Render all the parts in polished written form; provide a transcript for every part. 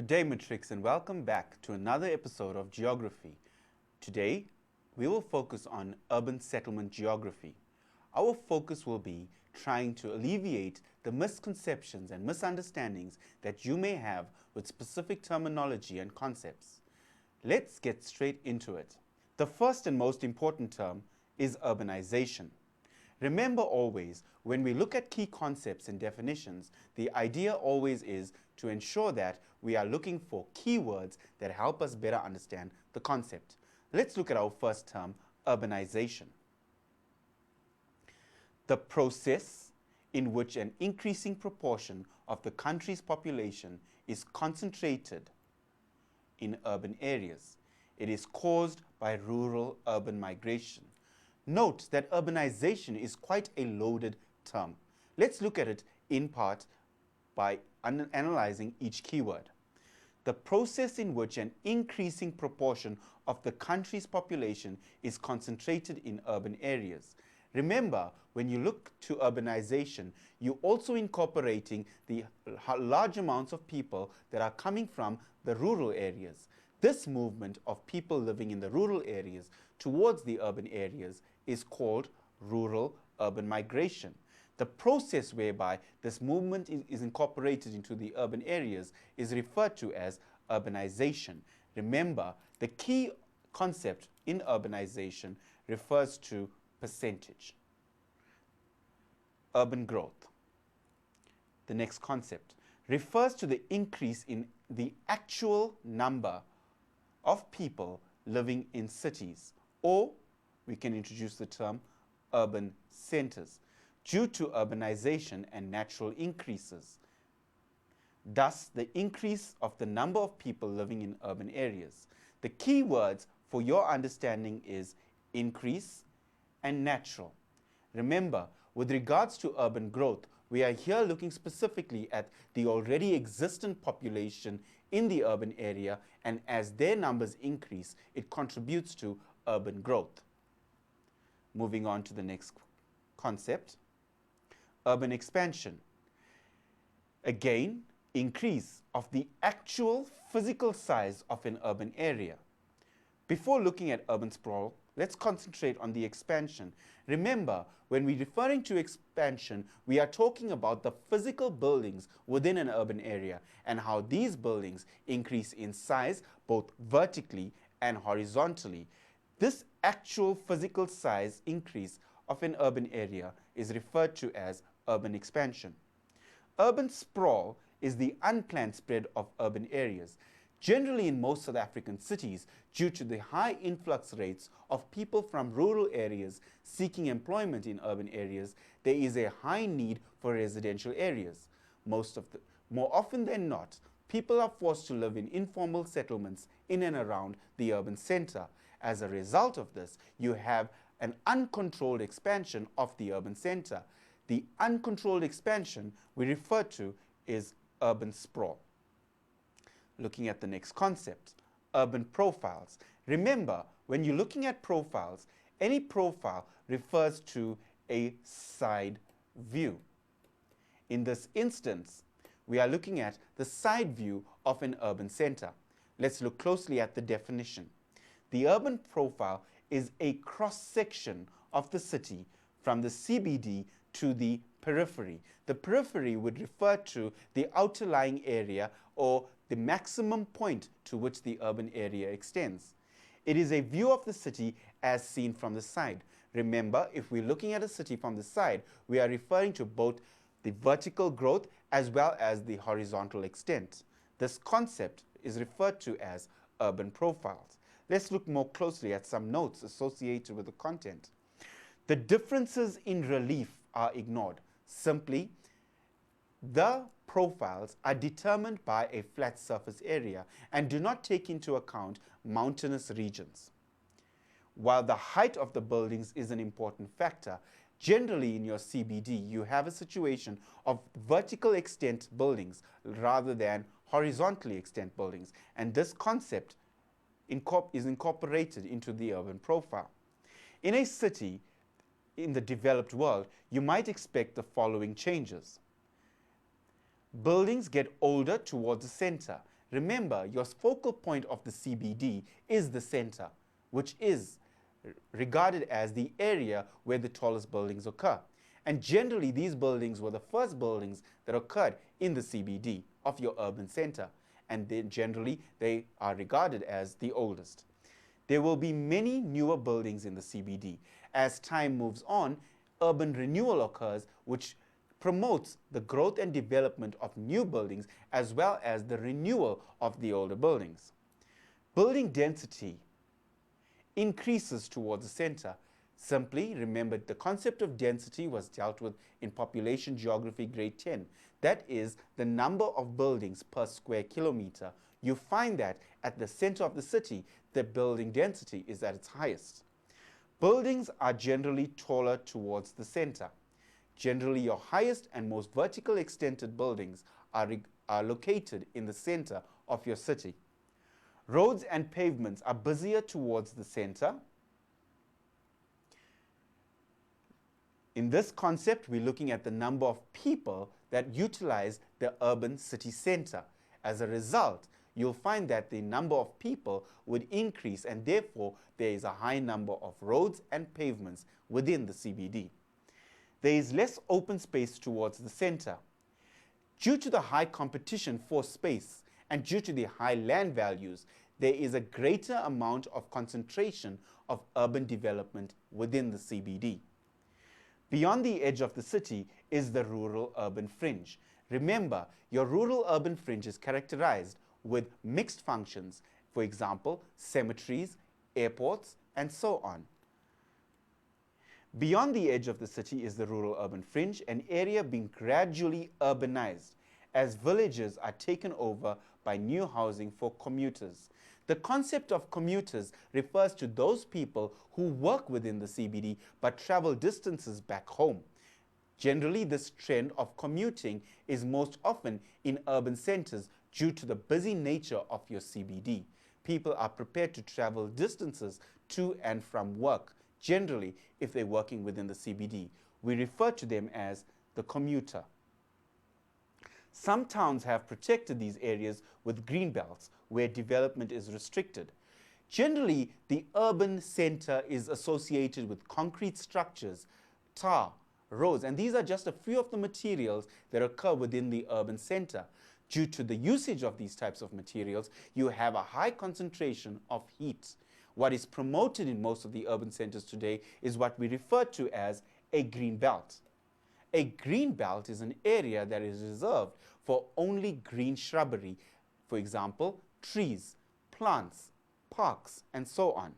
Good day, Matrix, and welcome back to another episode of Geography. Today, we will focus on urban settlement geography. Our focus will be trying to alleviate the misconceptions and misunderstandings that you may have with specific terminology and concepts. Let's get straight into it. The first and most important term is urbanization. Remember always, when we look at key concepts and definitions, the idea always is to ensure that we are looking for keywords that help us better understand the concept. Let's look at our first term, urbanization. The process in which an increasing proportion of the country's population is concentrated in urban areas. It is caused by rural-urban migration. Note that urbanization is quite a loaded term. Let's look at it in part by analyzing each keyword. The process in which an increasing proportion of the country's population is concentrated in urban areas. Remember, when you look to urbanization, you're also incorporating the large amounts of people that are coming from the rural areas. This movement of people living in the rural areas towards the urban areas is called rural-urban migration. The process whereby this movement is incorporated into the urban areas is referred to as urbanization. Remember, the key concept in urbanization refers to percentage. Urban growth. The next concept refers to the increase in the actual number of people living in cities, or we can introduce the term urban centers, due to urbanization and natural increases. Thus, the increase of the number of people living in urban areas. The key words for your understanding is increase and natural. Remember, with regards to urban growth, we are here looking specifically at the already existent population in the urban area, and as their numbers increase, it contributes to urban growth. Moving on to the next concept, urban expansion. Again, increase of the actual physical size of an urban area. Before looking at urban sprawl, let's concentrate on the expansion. Remember, when we're referring to expansion, we are talking about the physical buildings within an urban area and how these buildings increase in size both vertically and horizontally. This actual physical size increase of an urban area is referred to as urban expansion. Urban sprawl is the unplanned spread of urban areas. Generally in most South African cities, due to the high influx rates of people from rural areas seeking employment in urban areas, there is a high need for residential areas. More often than not, people are forced to live in informal settlements in and around the urban center. As a result of this, you have an uncontrolled expansion of the urban center. The uncontrolled expansion we refer to is urban sprawl. Looking at the next concept, urban profiles. Remember, when you're looking at profiles, any profile refers to a side view. In this instance, we are looking at the side view of an urban center. Let's look closely at the definition. The urban profile is a cross-section of the city from the CBD to the periphery. The periphery would refer to the outerlying area or the maximum point to which the urban area extends. It is a view of the city as seen from the side. Remember, if we're looking at a city from the side, we are referring to both the vertical growth as well as the horizontal extent. This concept is referred to as urban profiles. Let's look more closely at some notes associated with the content. The differences in relief are ignored. Simply, the profiles are determined by a flat surface area and do not take into account mountainous regions. While the height of the buildings is an important factor, generally in your CBD you have a situation of vertical extent buildings rather than horizontally extent buildings, and this concept is incorporated into the urban profile. In a city in the developed world, you might expect the following changes. Buildings get older towards the center. Remember, your focal point of the CBD is the center, which is regarded as the area where the tallest buildings occur. And generally, these buildings were the first buildings that occurred in the CBD of your urban center. And then generally, they are regarded as the oldest. There will be many newer buildings in the CBD. As time moves on, urban renewal occurs, which promotes the growth and development of new buildings as well as the renewal of the older buildings. Building density increases towards the center. Simply remember, the concept of density was dealt with in population geography grade 10. That is the number of buildings per square kilometer. You find that at the center of the city, the building density is at its highest. Buildings are generally taller towards the center. Generally, your highest and most vertical extended buildings are located in the center of your city. Roads and pavements are busier towards the center. In this concept, we're looking at the number of people that utilize the urban city center. As a result, you'll find that the number of people would increase, and therefore there is a high number of roads and pavements within the CBD. There is less open space towards the center. Due to the high competition for space and due to the high land values, there is a greater amount of concentration of urban development within the CBD. Beyond the edge of the city is the rural-urban fringe. Remember, your rural-urban fringe is characterized with mixed functions, for example, cemeteries, airports, and so on. Beyond the edge of the city is the rural-urban fringe, an area being gradually urbanized as villages are taken over by new housing for commuters. The concept of commuters refers to those people who work within the CBD but travel distances back home. Generally, this trend of commuting is most often in urban centers due to the busy nature of your CBD. People are prepared to travel distances to and from work. Generally, if they're working within the CBD, we refer to them as the commuter. Some towns have protected these areas with green belts where development is restricted. Generally, the urban center is associated with concrete structures, tar, roads, and these are just a few of the materials that occur within the urban center. Due to the usage of these types of materials, you have a high concentration of heat. What is promoted in most of the urban centers today is what we refer to as a green belt. A green belt is an area that is reserved for only green shrubbery, for example, trees, plants, parks, and so on.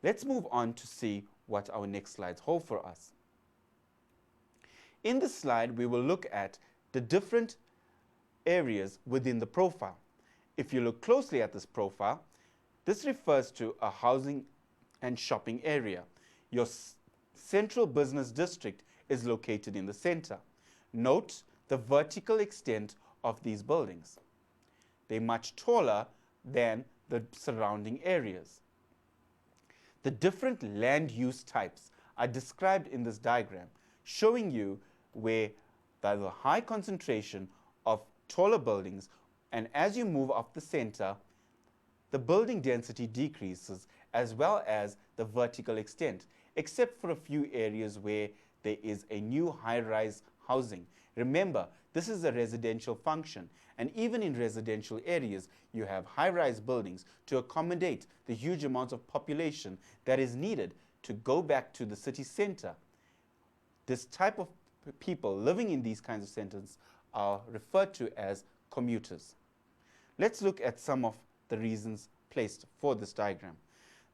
Let's move on to see what our next slides hold for us. In this slide, we will look at the different areas within the profile. If you look closely at this profile, this refers to a housing and shopping area. Your central business district is located in the center. Note the vertical extent of these buildings. They're much taller than the surrounding areas. The different land use types are described in this diagram, showing you where there's a high concentration of taller buildings, and as you move off the center, the building density decreases as well as the vertical extent, except for a few areas where there is a new high-rise housing. Remember, this is a residential function, and even in residential areas, you have high-rise buildings to accommodate the huge amounts of population that is needed to go back to the city center. This type of people living in these kinds of centers are referred to as commuters. Let's look at some of the reasons placed for this diagram.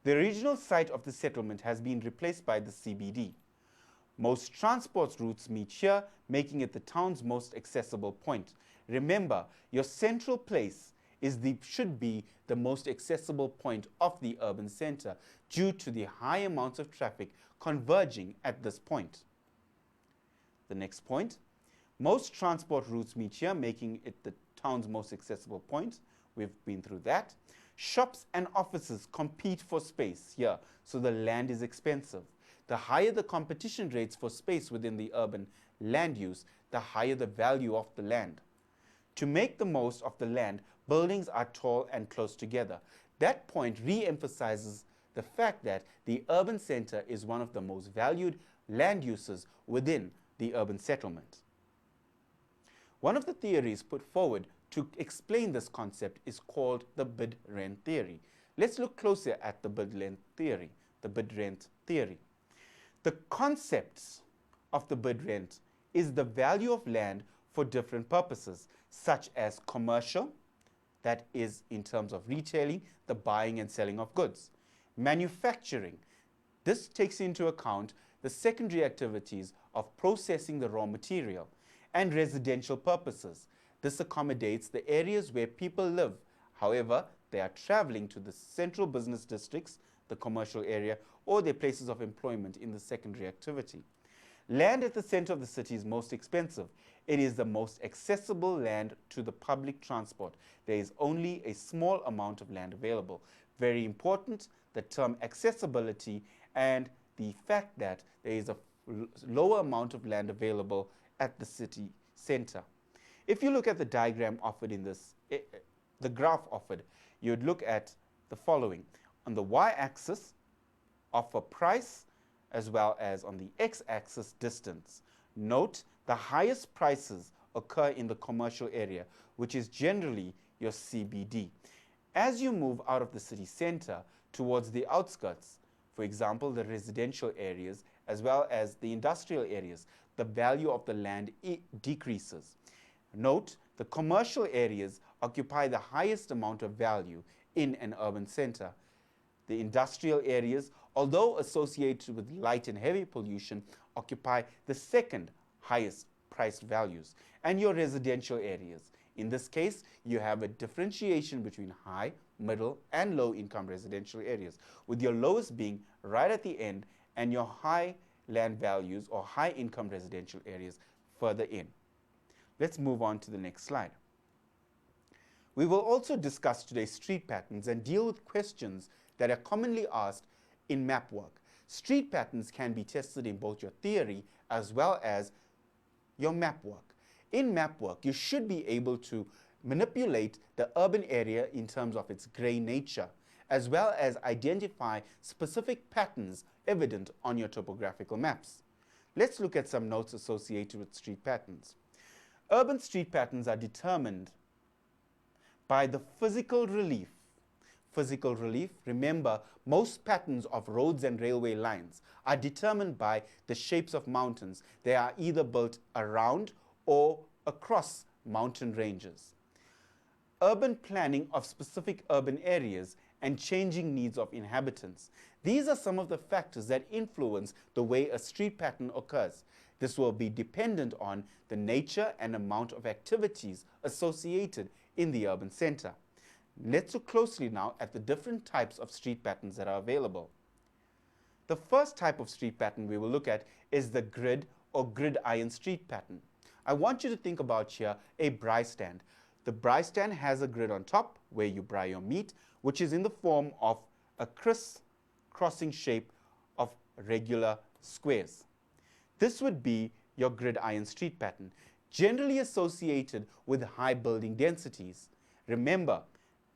The original site of the settlement has been replaced by the CBD. Most transport routes meet here, making it the town's most accessible point. Remember, your central place should be the most accessible point of the urban center due to the high amounts of traffic converging at this point. The next point, most transport routes meet here, making it the town's most accessible point. We've been through that. Shops and offices compete for space here, so the land is expensive. The higher the competition rates for space within the urban land use, the higher the value of the land. To make the most of the land, Buildings are tall and close together. That point re-emphasizes the fact that the urban center is one of the most valued land uses within the urban settlement. One of the theories put forward to explain this concept is called the bid-rent theory. Let's look closer at the bid-rent theory. The concepts of the bid-rent is the value of land for different purposes, such as commercial, that is in terms of retailing, the buying and selling of goods. Manufacturing, this takes into account the secondary activities of processing the raw material. And residential purposes, this accommodates the areas where people live. However, they are traveling to the central business districts, the commercial area, or their places of employment in the secondary activity. Land at the center of the city is most expensive. It is the most accessible land to the public transport. There is only a small amount of land available. Very important, the term accessibility and the fact that there is a lower amount of land available at the city center. If you look at the diagram offered in this, the graph offered, you'd look at the following. On the y-axis, offer price, as well as on the x-axis, distance. Note the highest prices occur in the commercial area, which is generally your CBD. As you move out of the city center towards the outskirts, for example, the residential areas, as well as the industrial areas, the value of the land decreases. Note, the commercial areas occupy the highest amount of value in an urban center. The industrial areas, although associated with light and heavy pollution, occupy the second highest price values. And your residential areas. In this case, you have a differentiation between high, middle, and low income residential areas, with your lowest being right at the end and your high land values or high income residential areas further in. Let's move on to the next slide. We will also discuss today street patterns and deal with questions that are commonly asked in map work. Street patterns can be tested in both your theory as well as your map work. In map work, you should be able to manipulate the urban area in terms of its gray nature, as well as identify specific patterns evident on your topographical maps. Let's look at some notes associated with street patterns. Urban street patterns are determined by the physical relief. Physical relief, remember, most patterns of roads and railway lines are determined by the shapes of mountains. They are either built around or across mountain ranges. Urban planning of specific urban areas and changing needs of inhabitants. These are some of the factors that influence the way a street pattern occurs. This will be dependent on the nature and amount of activities associated in the urban center. Let's look closely now at the different types of street patterns that are available. The first type of street pattern we will look at is the grid or gridiron street pattern. I want you to think about here a braai stand. The braai stand has a grid on top where you braai your meat, which is in the form of a criss-crossing shape of regular squares. This would be your gridiron street pattern, generally associated with high building densities. Remember,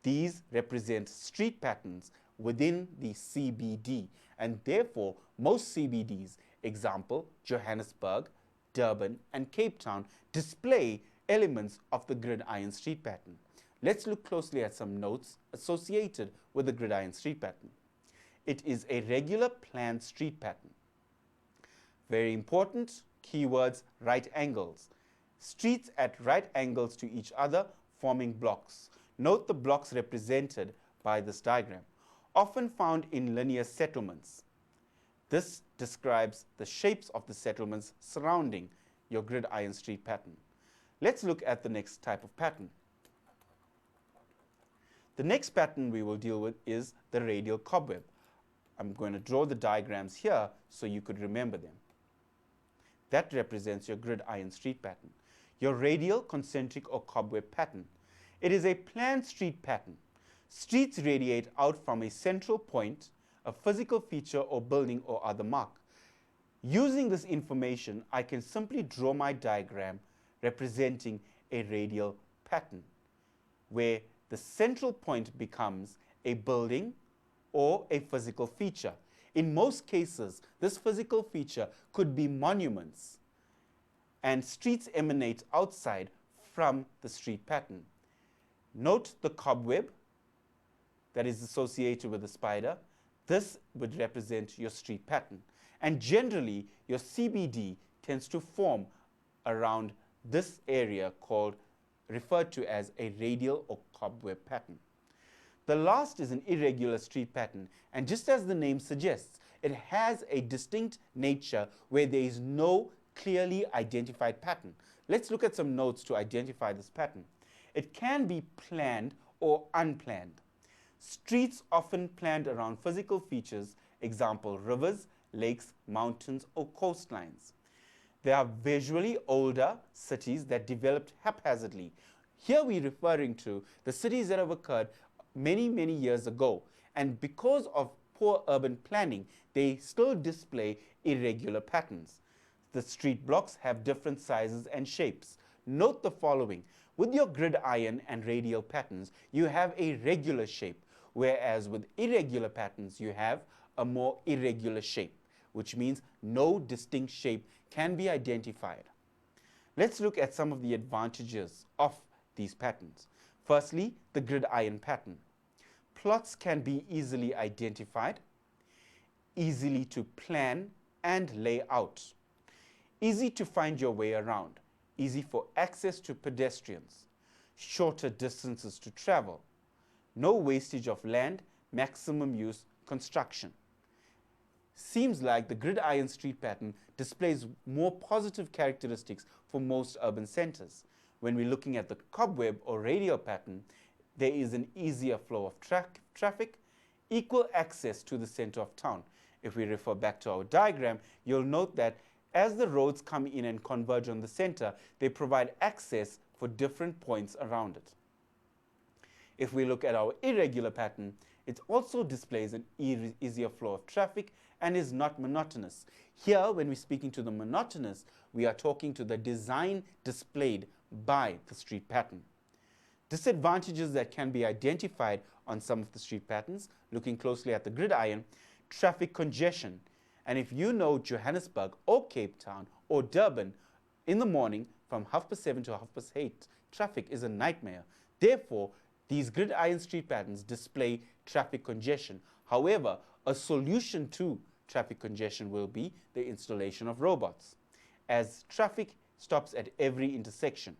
these represent street patterns within the CBD, and therefore most CBDs, example Johannesburg, Durban, and Cape Town, display elements of the gridiron street pattern. Let's look closely at some notes associated with the gridiron street pattern. It is a regular planned street pattern. Very important keywords: right angles. Streets at right angles to each other, forming blocks. Note the blocks represented by this diagram, often found in linear settlements. This describes the shapes of the settlements surrounding your gridiron street pattern. Let's look at the next type of pattern. The next pattern we will deal with is the radial cobweb. I'm going to draw the diagrams here so you could remember them. That represents your gridiron street pattern. Your radial, concentric, or cobweb pattern. It is a planned street pattern. Streets radiate out from a central point, a physical feature or building or other mark. Using this information, I can simply draw my diagram representing a radial pattern, where the central point becomes a building or a physical feature. In most cases, this physical feature could be monuments, and streets emanate outside from the street pattern. Note the cobweb that is associated with the spider. This would represent your street pattern. And generally, your CBD tends to form around this area referred to as a radial or cobweb pattern. The last is an irregular street pattern, and just as the name suggests, it has a distinct nature where there is no clearly identified pattern. Let's look at some notes to identify this pattern. It can be planned or unplanned. Streets often planned around physical features, example rivers, lakes, mountains, or coastlines. There are visually older cities that developed haphazardly. Here we're referring to the cities that have occurred many, many years ago. And because of poor urban planning, they still display irregular patterns. The street blocks have different sizes and shapes. Note the following. With your gridiron and radial patterns, you have a regular shape, whereas with irregular patterns, you have a more irregular shape, which means no distinct shape can be identified. Let's look at some of the advantages of these patterns. Firstly, the gridiron pattern. Plots can be easily identified, easily to plan and lay out, easy to find your way around, easy for access to pedestrians, shorter distances to travel, no wastage of land, maximum use construction. Seems like the gridiron street pattern displays more positive characteristics for most urban centers. When we're looking at the cobweb or radial pattern, there is an easier flow of traffic, equal access to the center of town. If we refer back to our diagram, you'll note that as the roads come in and converge on the center, they provide access for different points around it. If we look at our irregular pattern, it also displays an easier flow of traffic and is not monotonous. Here, when we're speaking to the monotonous, we are talking to the design displayed by the street pattern. Disadvantages that can be identified on some of the street patterns, looking closely at the gridiron, traffic congestion. And if you know Johannesburg or Cape Town or Durban, in the morning from 7:30 to 8:30, traffic is a nightmare. Therefore, these gridiron street patterns display traffic congestion. However, a solution to traffic congestion will be the installation of robots, as traffic stops at every intersection.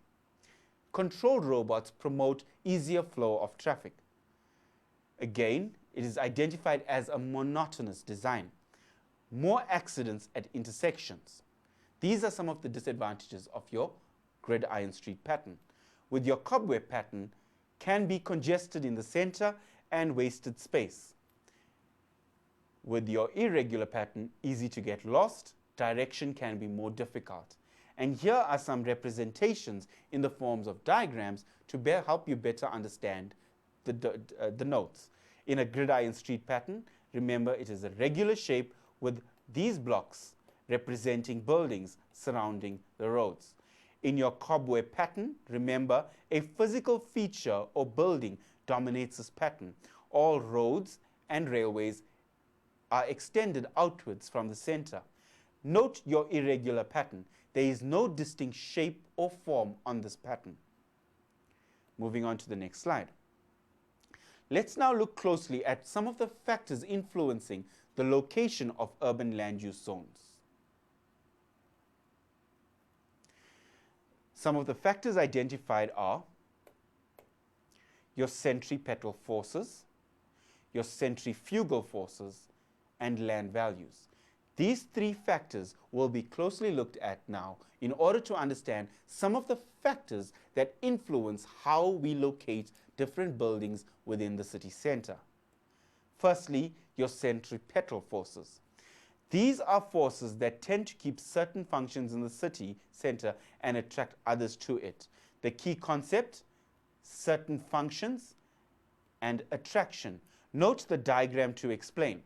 Controlled robots promote easier flow of traffic. Again, it is identified as a monotonous design. More accidents at intersections. These are some of the disadvantages of your gridiron street pattern. With your cobweb pattern, can be congested in the center and wasted space. With your irregular pattern, easy to get lost, direction can be more difficult. And here are some representations in the forms of diagrams to help you better understand the notes. In a gridiron street pattern, remember it is a regular shape with these blocks representing buildings surrounding the roads. In your cobweb pattern, remember a physical feature or building dominates this pattern. All roads and railways are extended outwards from the center. Note your irregular pattern. There is no distinct shape or form on this pattern. Moving on to the next slide. Let's now look closely at some of the factors influencing the location of urban land use zones. Some of the factors identified are your centripetal forces, your centrifugal forces, and land values. These three factors will be closely looked at now in order to understand some of the factors that influence how we locate different buildings within the city center. Firstly, your centripetal forces. These are forces that tend to keep certain functions in the city center and attract others to it. The key concept, certain functions and attraction. Note the diagram to explain.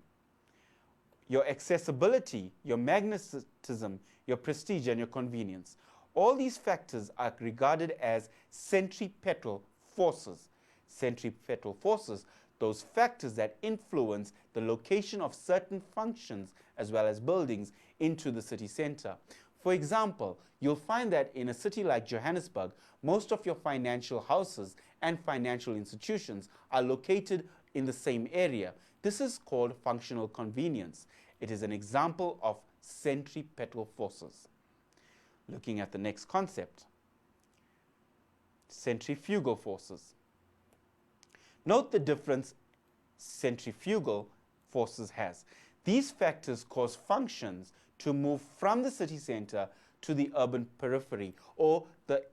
Your accessibility, your magnetism, your prestige, and your convenience. All these factors are regarded as centripetal forces. Centripetal forces, those factors that influence the location of certain functions as well as buildings into the city center. For example, you'll find that in a city like Johannesburg, most of your financial houses and financial institutions are located in the same area. This is called functional convenience. It is an example of centripetal forces. Looking at the next concept, centrifugal forces. Note the difference centrifugal forces has. These factors cause functions to move from the city center to the urban periphery or the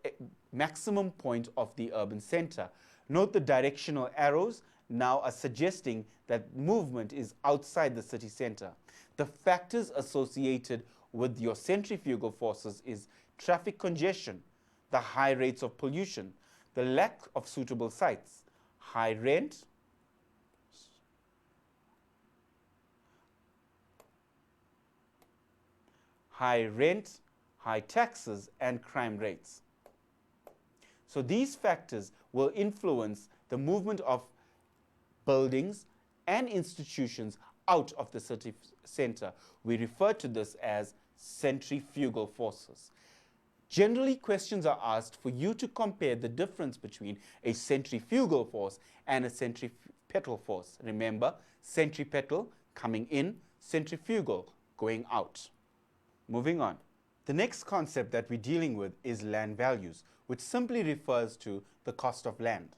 maximum point of the urban center. Note the directional arrows now are suggesting that movement is outside the city center. The factors associated with your centrifugal forces is traffic congestion, the high rates of pollution, the lack of suitable sites, high rent, high taxes, and crime rates. So these factors will influence the movement of buildings and institutions out of the city center. We refer to this as centrifugal forces. Generally, questions are asked for you to compare the difference between a centrifugal force and a centripetal force. Remember, centripetal coming in, centrifugal going out. Moving on. The next concept that we're dealing with is land values, which simply refers to the cost of land.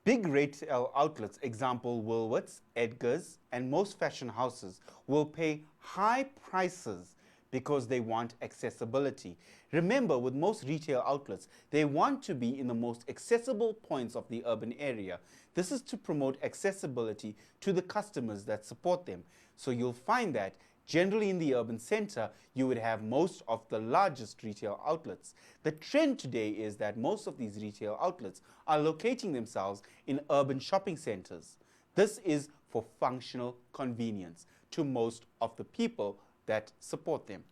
Big retail outlets, example Woolworths, Edgar's, and most fashion houses, will pay high prices because they want accessibility. Remember, with most retail outlets, they want to be in the most accessible points of the urban area. This is to promote accessibility to the customers that support them. So you'll find that generally in the urban center, you would have most of the largest retail outlets. The trend today is that most of these retail outlets are locating themselves in urban shopping centers. This is for functional convenience to most of the people that support them.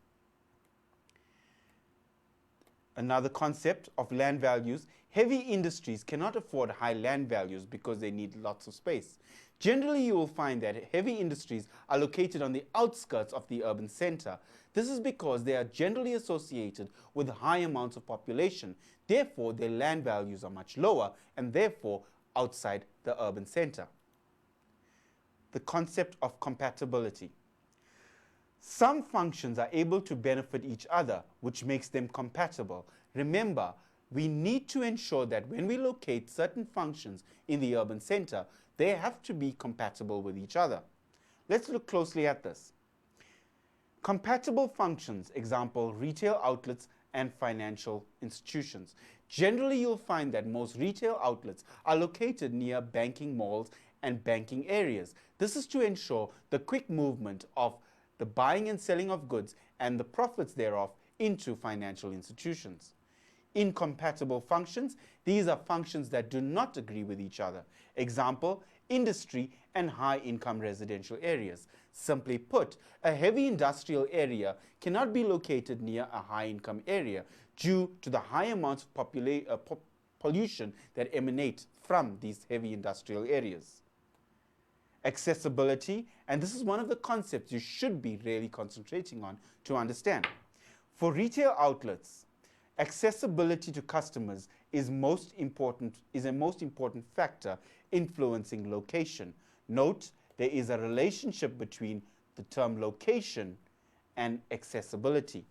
Another concept of land values, heavy industries cannot afford high land values because they need lots of space. Generally, you will find that heavy industries are located on the outskirts of the urban center. This is because they are generally associated with high amounts of population. Therefore, their land values are much lower and therefore outside the urban center. The concept of compatibility. Some functions are able to benefit each other, which makes them compatible. Remember, we need to ensure that when we locate certain functions in the urban center, they have to be compatible with each other. Let's look closely at this. Compatible functions, example, retail outlets and financial institutions. Generally, you'll find that most retail outlets are located near banking malls and banking areas. This is to ensure the quick movement of the buying and selling of goods and the profits thereof into financial institutions. Incompatible functions, these are functions that do not agree with each other. Example, industry and high-income residential areas. Simply put, a heavy industrial area cannot be located near a high-income area due to the high amounts of pollution that emanate from these heavy industrial areas. Accessibility, and this is one of the concepts you should be really concentrating on to understand. For retail outlets, accessibility to customers is a most important factor influencing location. Note, there is a relationship between the term location and accessibility.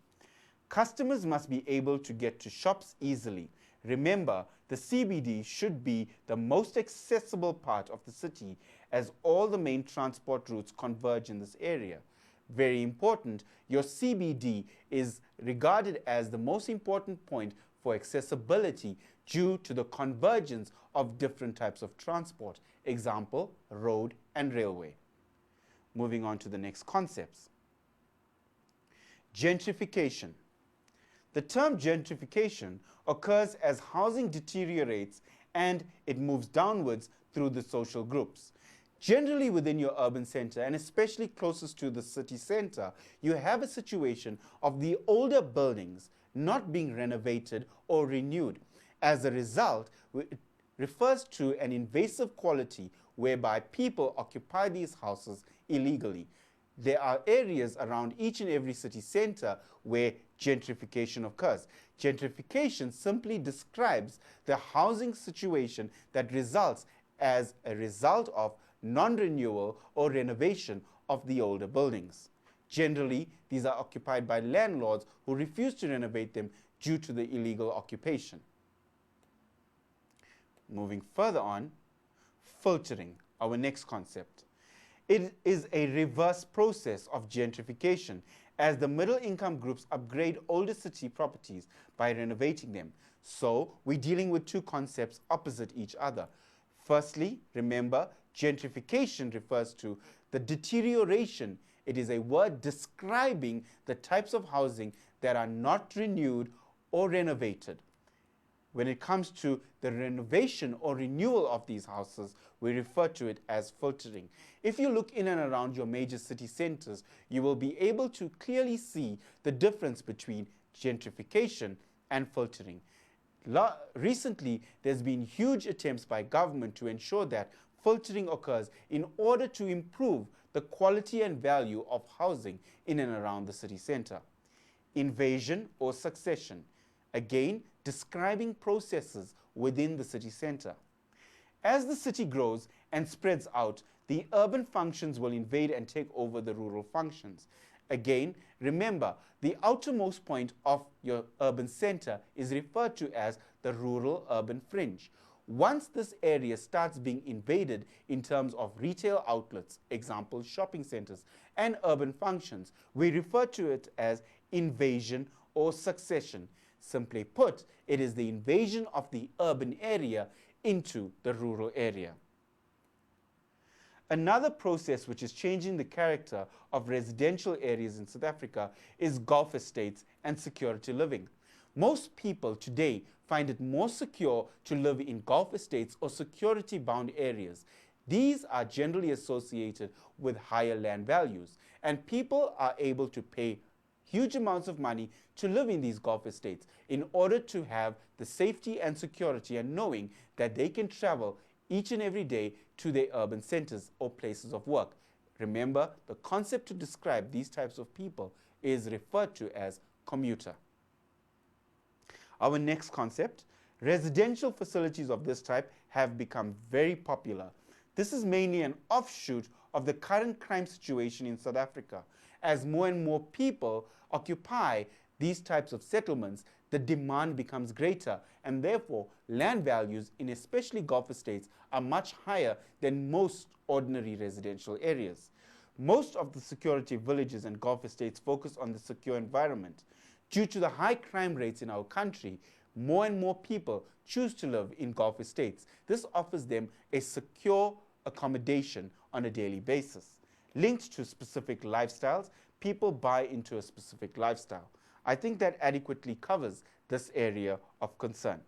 Customers must be able to get to shops easily. Remember, the CBD should be the most accessible part of the city as all the main transport routes converge in this area. Very important, your CBD is regarded as the most important point for accessibility due to the convergence of different types of transport. Example, road and railway. Moving on to the next concepts. Gentrification. The term gentrification occurs as housing deteriorates and it moves downwards through the social groups. Generally within your urban center, and especially closest to the city center, you have a situation of the older buildings not being renovated or renewed. As a result, refers to an invasive quality whereby people occupy these houses illegally. There are areas around each and every city center where gentrification occurs. Gentrification simply describes the housing situation that results as a result of non-renewal or renovation of the older buildings. Generally, these are occupied by landlords who refuse to renovate them due to the illegal occupation. Moving further on, filtering, our next concept. It is a reverse process of gentrification as the middle income groups upgrade older city properties by renovating them. So we're dealing with two concepts opposite each other. Firstly, remember, gentrification refers to the deterioration. It is a word describing the types of housing that are not renewed or renovated. When it comes to the renovation or renewal of these houses, we refer to it as filtering. If you look in and around your major city centers, you will be able to clearly see the difference between gentrification and filtering. Recently, there's been huge attempts by government to ensure that filtering occurs in order to improve the quality and value of housing in and around the city center. Invasion or succession, again describing processes within the city center. As the city grows and spreads out, the urban functions will invade and take over the rural functions. Again, remember, the outermost point of your urban center is referred to as the rural urban fringe. Once this area starts being invaded in terms of retail outlets, example shopping centers, and urban functions, we refer to it as invasion or succession. Simply put, it is the invasion of the urban area into the rural area. Another process which is changing the character of residential areas in South Africa is Gulf estates and security living. Most people today find it more secure to live in Gulf estates or security-bound areas. These are generally associated with higher land values, and people are able to pay huge amounts of money to live in these Gulf estates in order to have the safety and security and knowing that they can travel each and every day to their urban centers or places of work. Remember, the concept to describe these types of people is referred to as commuter. Our next concept, residential facilities of this type have become very popular. This is mainly an offshoot of the current crime situation in South Africa. As more and more people occupy these types of settlements, the demand becomes greater, and therefore land values in especially Gulf estates are much higher than most ordinary residential areas. Most of the security villages and Gulf estates focus on the secure environment. Due to the high crime rates in our country, more and more people choose to live in Gulf estates. This offers them a secure accommodation on a daily basis. Linked to specific lifestyles, people buy into a specific lifestyle. I think that adequately covers this area of concern.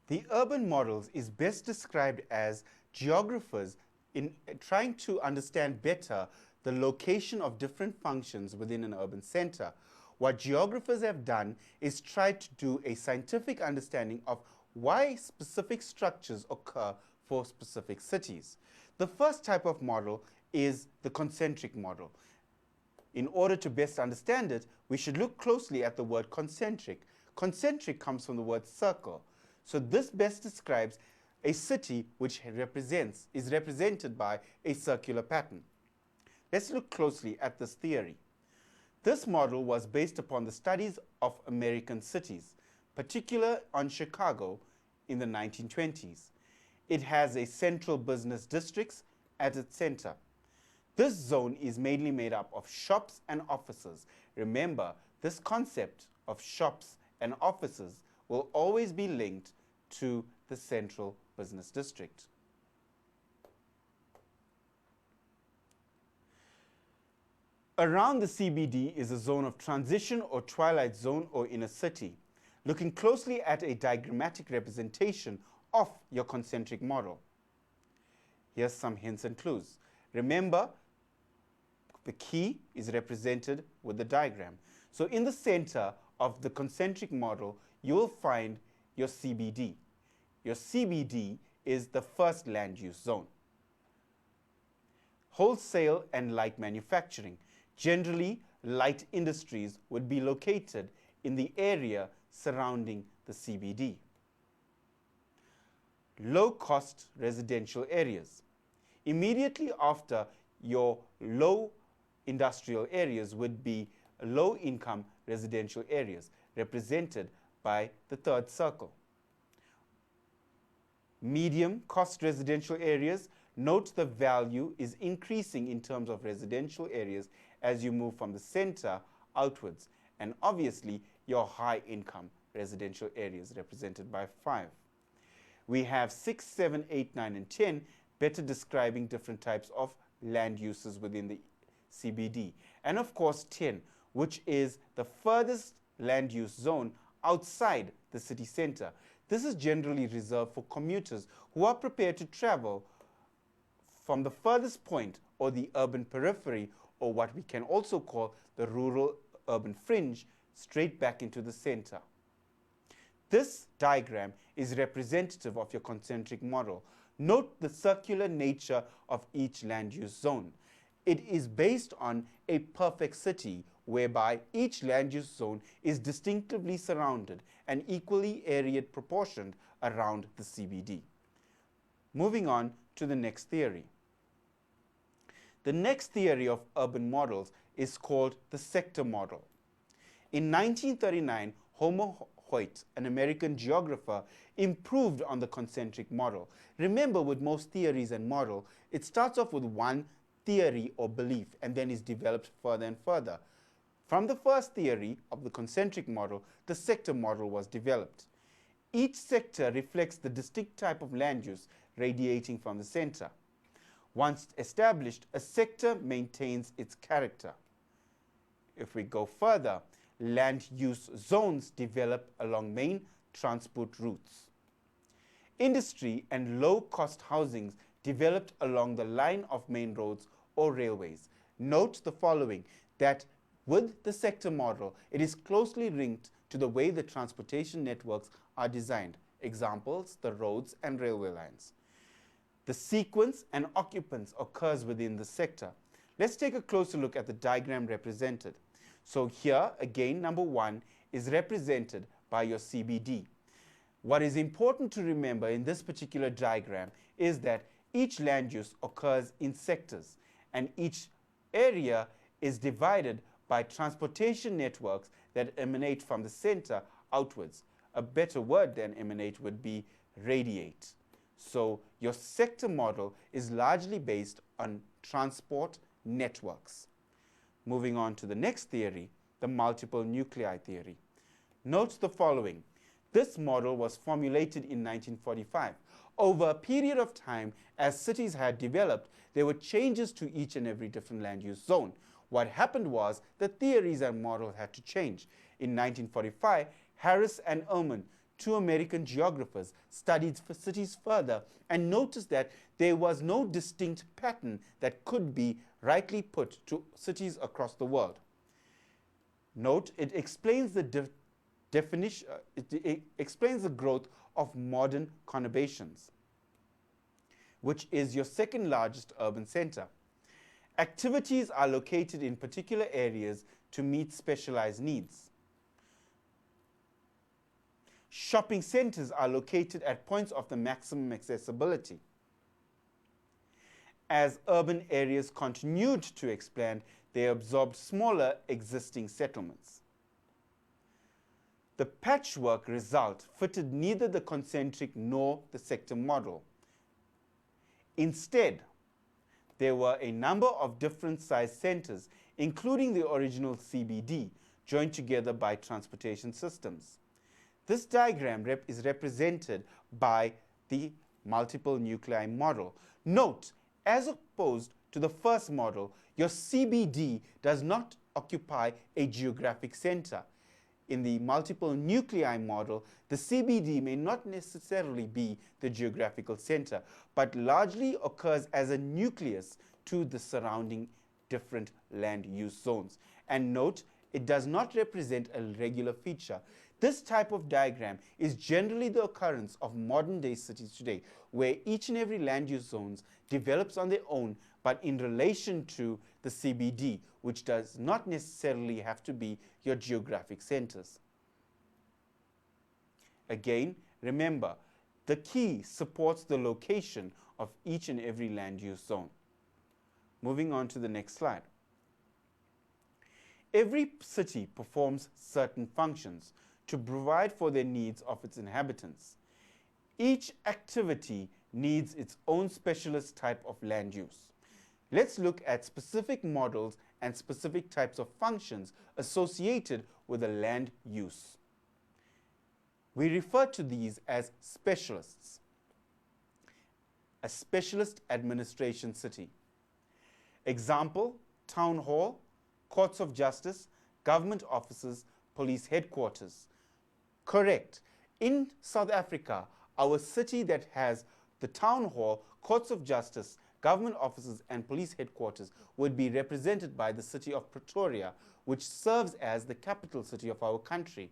The urban models is best described as geographers in trying to understand better the location of different functions within an urban center. What geographers have done is try to do a scientific understanding of why specific structures occur for specific cities. The first type of model is the concentric model. In order to best understand it, we should look closely at the word concentric. Concentric comes from the word circle. So this best describes a city which is represented by a circular pattern. Let's look closely at this theory. This model was based upon the studies of American cities, particularly on Chicago in the 1920s. It has a central business districts at its center. This zone is mainly made up of shops and offices. Remember, this concept of shops and offices will always be linked to the central business district. Around the CBD is a zone of transition or twilight zone or inner city. Looking closely at a diagrammatic representation of your concentric model. Here's some hints and clues. Remember, the key is represented with the diagram. So in the center of the concentric model, you will find your CBD. your CBD is the first land use zone. Wholesale and light manufacturing. Generally, light industries would be located in the area surrounding the CBD. Low-cost residential areas. Immediately after your low industrial areas would be low-income residential areas, represented by the third circle. Medium-cost residential areas. Note the value is increasing in terms of residential areas as you move from the center outwards. And obviously, your high-income residential areas represented by 5. We have 6, 7, 8, 9, and 10 better describing different types of land uses within the CBD. And of course 10, which is the furthest land use zone outside the city center. This is generally reserved for commuters who are prepared to travel from the furthest point or the urban periphery, or what we can also call the rural urban fringe, straight back into the center. This diagram is representative of your concentric model. Note the circular nature of each land use zone. It is based on a perfect city whereby each land use zone is distinctively surrounded and equally area proportioned around the CBD. Moving on to the next theory. The next theory of urban models is called the sector model. In 1939, Homo Hoyt, an American geographer, improved on the concentric model. Remember, with most theories and model, it starts off with one theory or belief and then is developed further and further. From the first theory of the concentric model, the sector model was developed. Each sector reflects the distinct type of land use radiating from the center. Once established, a sector maintains its character. If we go further, land use zones develop along main transport routes. Industry and low-cost housings developed along the line of main roads or railways. Note the following, that with the sector model, it is closely linked to the way the transportation networks are designed. Examples, the roads and railway lines. The sequence and occupants occurs within the sector. Let's take a closer look at the diagram represented. So here, again, number 1 is represented by your CBD. What is important to remember in this particular diagram is that each land use occurs in sectors, and each area is divided by transportation networks that emanate from the center outwards. A better word than emanate would be radiate. So your sector model is largely based on transport networks. Moving on to the next theory, the multiple nuclei theory. Note the following. This model was formulated in 1945. Over a period of time, as cities had developed, there were changes to each and every different land use zone. What happened was the theories and model had to change. In 1945, Harris and Ullman, 2 American geographers, studied cities further and noticed that there was no distinct pattern that could be rightly put to cities across the world. Note, it explains the definition. It explains the growth of modern conurbations, which is your second largest urban center. Activities are located in particular areas to meet specialized needs. Shopping centers are located at points of the maximum accessibility. As urban areas continued to expand, they absorbed smaller existing settlements. The patchwork result fitted neither the concentric nor the sector model. Instead, there were a number of different sized centers, including the original CBD, joined together by transportation systems. This diagram is represented by the multiple nuclei model. Note, as opposed to the first model, your CBD does not occupy a geographic center. In the multiple nuclei model, the CBD may not necessarily be the geographical center, but largely occurs as a nucleus to the surrounding different land use zones. And note, it does not represent a regular feature. This type of diagram is generally the occurrence of modern-day cities today, where each and every land use zones develops on their own, but in relation to the CBD, which does not necessarily have to be your geographic centers. Again, remember, the key supports the location of each and every land use zone. Moving on to the next slide. Every city performs certain functions to provide for the needs of its inhabitants. Each activity needs its own specialist type of land use. Let's look at specific models and specific types of functions associated with a land use. We refer to these as specialists. A specialist administration city. Example, town hall, courts of justice, government offices, police headquarters. Correct. In South Africa, our city that has the town hall, courts of justice, government offices, and police headquarters would be represented by the city of Pretoria, which serves as the capital city of our country.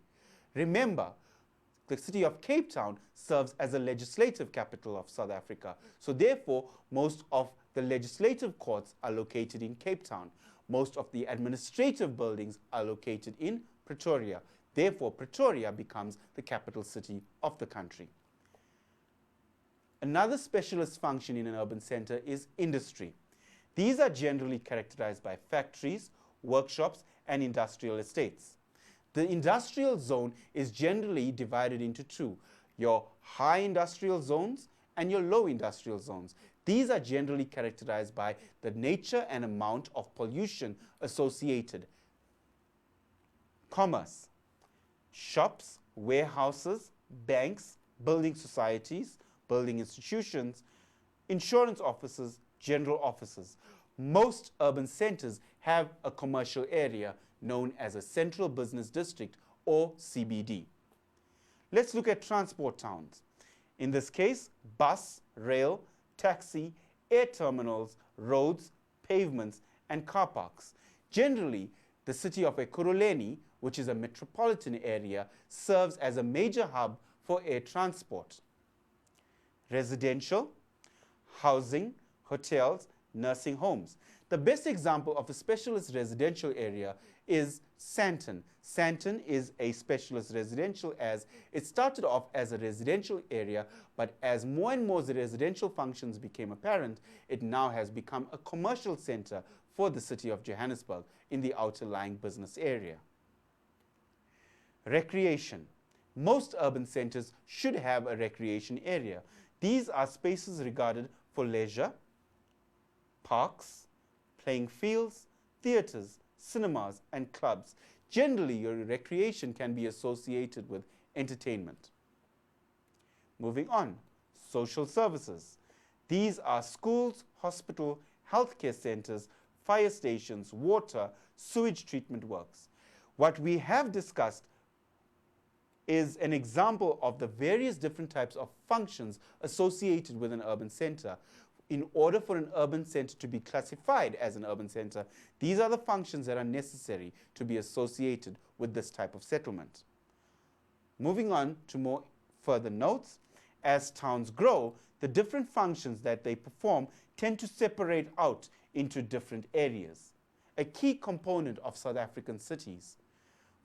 Remember, the city of Cape Town serves as a legislative capital of South Africa. So therefore, most of the legislative courts are located in Cape Town. Most of the administrative buildings are located in Pretoria. Therefore, Pretoria becomes the capital city of the country. Another specialist function in an urban center is industry. These are generally characterized by factories, workshops, and industrial estates. The industrial zone is generally divided into two, your high industrial zones and your low industrial zones. These are generally characterized by the nature and amount of pollution associated. Commerce, shops, warehouses, banks, building societies, building institutions, insurance offices, general offices. Most urban centers have a commercial area known as a central business district or CBD. Let's look at transport towns. In this case, bus, rail, taxi, air terminals, roads, pavements, and car parks. Generally, the city of Ekurhuleni, which is a metropolitan area, serves as a major hub for air transport. Residential, housing, hotels, nursing homes. The best example of a specialist residential area is Sandton. Sandton is a specialist residential as it started off as a residential area, but as more and more the residential functions became apparent, it now has become a commercial center for the city of Johannesburg in the outer lying business area. Recreation. Most urban centers should have a recreation area. These are spaces regarded for leisure, parks, playing fields, theaters, cinemas, and clubs. Generally, your recreation can be associated with entertainment. Moving on, social services. These are schools, hospital, healthcare centers, fire stations, water, sewage treatment works. What we have discussed is an example of the various different types of functions associated with an urban center. In order for an urban center to be classified as an urban center, these are the functions that are necessary to be associated with this type of settlement. Moving on to more further notes, as towns grow, the different functions that they perform tend to separate out into different areas, a key component of South African cities.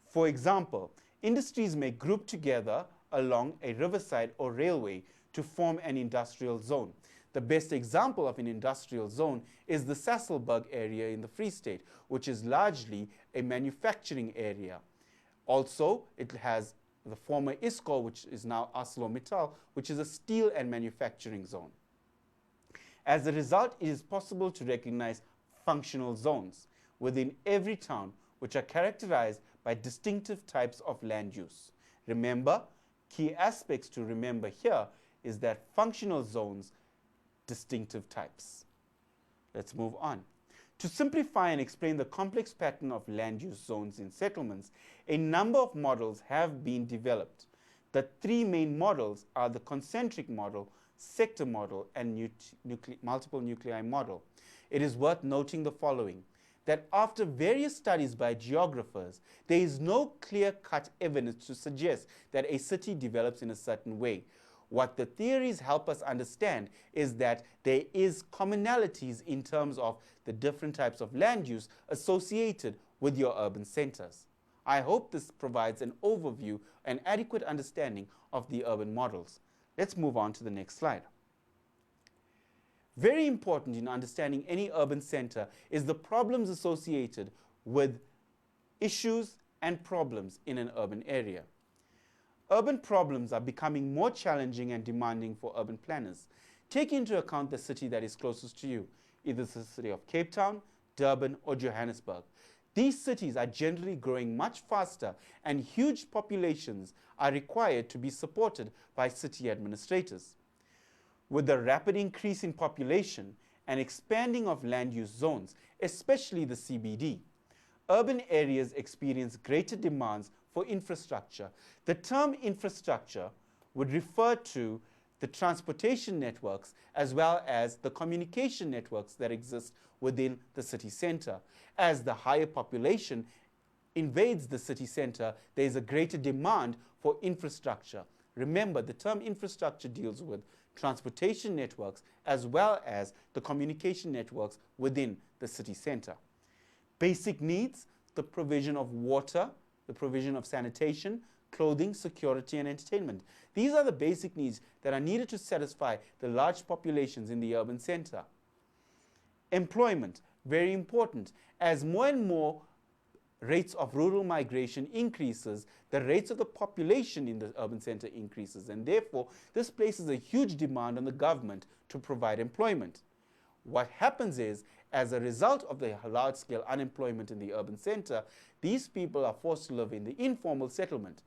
For example, industries may group together along a riverside or railway to form an industrial zone. The best example of an industrial zone is the Sasolburg area in the Free State, which is largely a manufacturing area. Also, it has the former ISCO, which is now ArcelorMittal, which is a steel and manufacturing zone. As a result, it is possible to recognize functional zones within every town, which are characterized by distinctive types of land use. Remember, key aspects to remember here is that functional zones, distinctive types. Let's move on. To simplify and explain the complex pattern of land use zones in settlements, a number of models have been developed. The three main models are the concentric model, sector model, and multiple nuclei model. It is worth noting the following, that after various studies by geographers, there is no clear-cut evidence to suggest that a city develops in a certain way. What the theories help us understand is that there is commonalities in terms of the different types of land use associated with your urban centers. I hope this provides an overview and adequate understanding of the urban models. Let's move on to the next slide. Very important in understanding any urban center is the problems associated with issues and problems in an urban area. Urban problems are becoming more challenging and demanding for urban planners. Take into account the city that is closest to you, either the city of Cape Town, Durban, or Johannesburg. These cities are generally growing much faster, and huge populations are required to be supported by city administrators. With the rapid increase in population and expanding of land use zones, especially the CBD, urban areas experience greater demands for infrastructure. The term infrastructure would refer to the transportation networks as well as the communication networks that exist within the city center. As the higher population invades the city center, there is a greater demand for infrastructure. Remember, the term infrastructure deals with transportation networks as well as the communication networks within the city center. Basic needs, the provision of water, the provision of sanitation, clothing, security, and entertainment. These are the basic needs that are needed to satisfy the large populations in the urban center. Employment, very important. As more and more rates of rural migration increases, the rates of the population in the urban center increases, and therefore this places a huge demand on the government to provide employment. What happens is, as a result of the large-scale unemployment in the urban center, these people are forced to live in the informal settlement.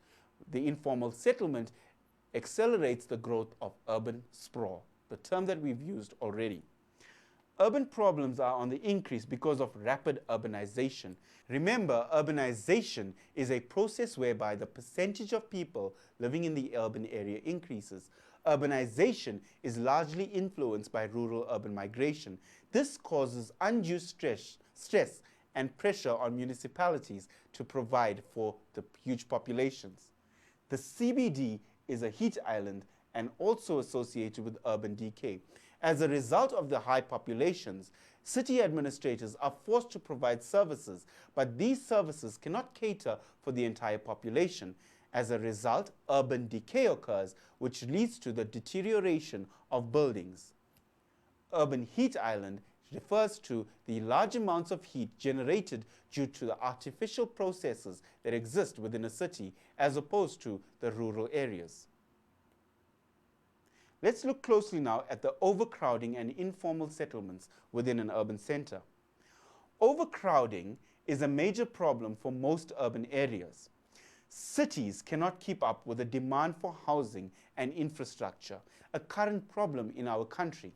The informal settlement accelerates the growth of urban sprawl, the term that we've used already. Urban problems are on the increase because of rapid urbanization. Remember, urbanization is a process whereby the percentage of people living in the urban area increases. Urbanization is largely influenced by rural-urban migration. This causes undue stress and pressure on municipalities to provide for the huge populations. The CBD is a heat island and also associated with urban decay. As a result of the high populations, city administrators are forced to provide services, but these services cannot cater for the entire population. As a result, urban decay occurs, which leads to the deterioration of buildings. Urban heat island refers to the large amounts of heat generated due to the artificial processes that exist within a city as opposed to the rural areas. Let's look closely now at the overcrowding and informal settlements within an urban center. Overcrowding is a major problem for most urban areas. Cities cannot keep up with the demand for housing and infrastructure, a current problem in our country.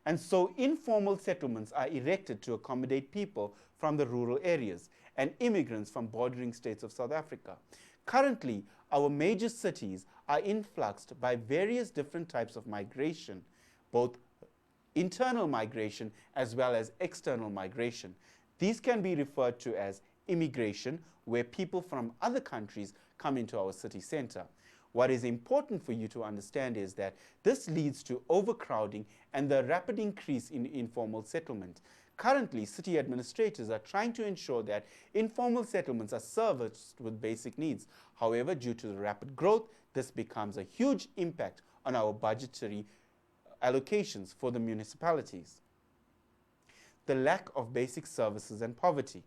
And so informal settlements are erected to accommodate people from the rural areas and immigrants from bordering states of South Africa. Currently, our major cities are influxed by various different types of migration, both internal migration as well as external migration. These can be referred to as immigration, where people from other countries come into our city center. What is important for you to understand is that this leads to overcrowding and the rapid increase in informal settlement. Currently, city administrators are trying to ensure that informal settlements are serviced with basic needs. However, due to the rapid growth, this becomes a huge impact on our budgetary allocations for the municipalities. The lack of basic services and poverty.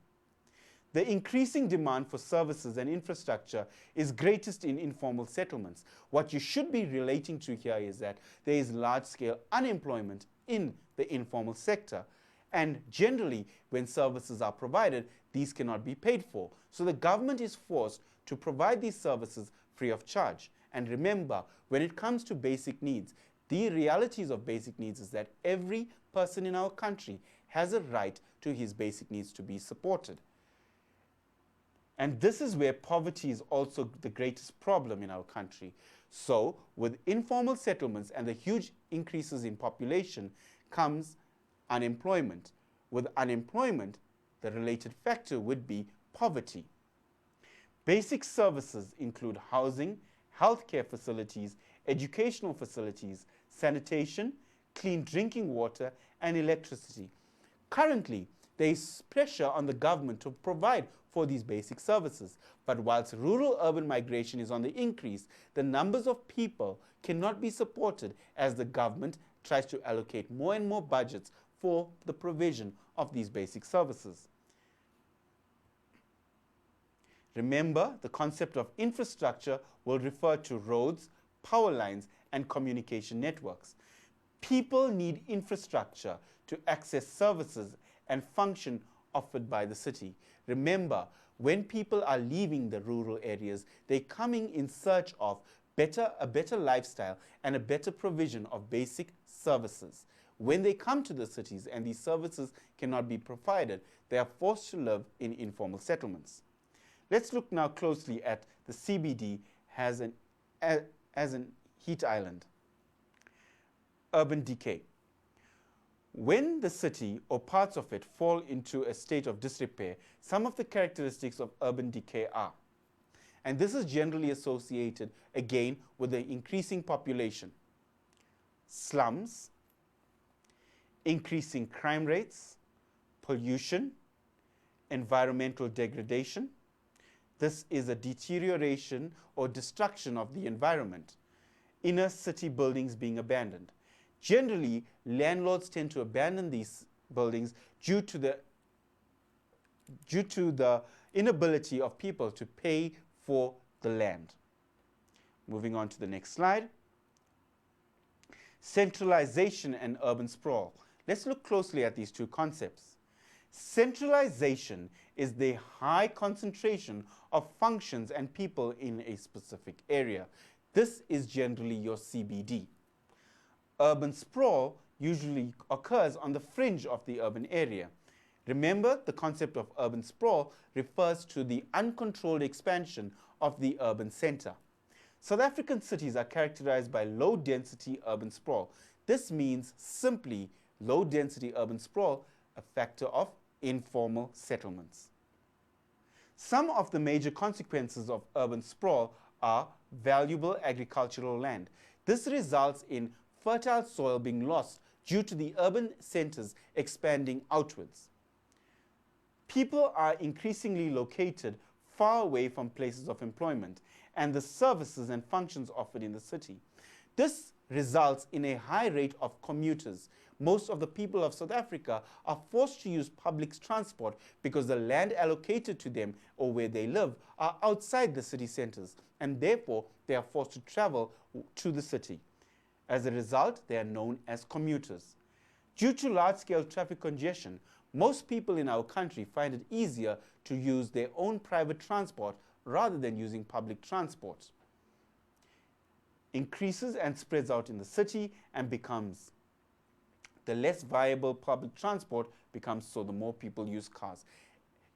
The increasing demand for services and infrastructure is greatest in informal settlements. What you should be relating to here is that there is large-scale unemployment in the informal sector. And generally, when services are provided, these cannot be paid for. So the government is forced to provide these services free of charge. And remember, when it comes to basic needs, the realities of basic needs is that every person in our country has a right to his basic needs to be supported. And this is where poverty is also the greatest problem in our country. So with informal settlements and the huge increases in population comes unemployment. With unemployment, The related factor would be poverty. Basic services include housing, healthcare facilities, educational facilities, sanitation, clean drinking water, and electricity. Currently, there is pressure on the government to provide for these basic services. But whilst rural-urban migration is on the increase, the numbers of people cannot be supported as the government tries to allocate more and more budgets for the provision of these basic services. Remember, the concept of infrastructure will refer to roads, power lines, and communication networks. People need infrastructure to access services and function offered by the city. Remember, when people are leaving the rural areas, they're coming in search of a better lifestyle and a better provision of basic services. When they come to the cities and these services cannot be provided, they are forced to live in informal settlements. Let's look now closely at the CBD as an heat island. Urban decay. When the city or parts of it fall into a state of disrepair, some of the characteristics of urban decay are, and this is generally associated again with the increasing population: slums, increasing crime rates, pollution, environmental degradation. This is a deterioration or destruction of the environment. Inner city buildings being abandoned. Generally, landlords tend to abandon these buildings due to the inability of people to pay for the land. Moving on to the next slide. Centralization and urban sprawl. Let's look closely at these two concepts. Centralization is the high concentration of functions and people in a specific area. This is generally your CBD. Urban sprawl usually occurs on the fringe of the urban area. Remember, the concept of urban sprawl refers to the uncontrolled expansion of the urban center. South African cities are characterized by low-density urban sprawl. This means simply low-density urban sprawl, a factor of informal settlements. Some of the major consequences of urban sprawl are valuable agricultural land. This results in fertile soil being lost due to the urban centers expanding outwards. People are increasingly located far away from places of employment and the services and functions offered in the city. This results in a high rate of commuters. Most of the people of South Africa are forced to use public transport because the land allocated to them or where they live are outside the city centers, and therefore they are forced to travel to the city. As a result, they are known as commuters. Due to large-scale traffic congestion, most people in our country find it easier to use their own private transport rather than using public transport. Increases and spreads out in the city and becomes the less viable public transport becomes, so the more people use cars.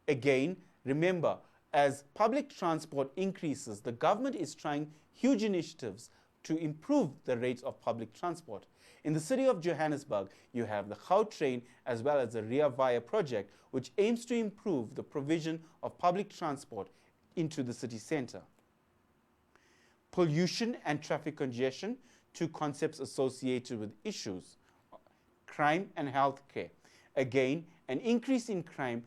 Again, remember, as public transport increases, the government is trying huge initiatives to improve the rates of public transport. In the city of Johannesburg, you have the Gautrain as well as the Rea Vaya project, which aims to improve the provision of public transport into the city center. Pollution and traffic congestion, two concepts associated with issues. Crime and healthcare. Again, an increase in crime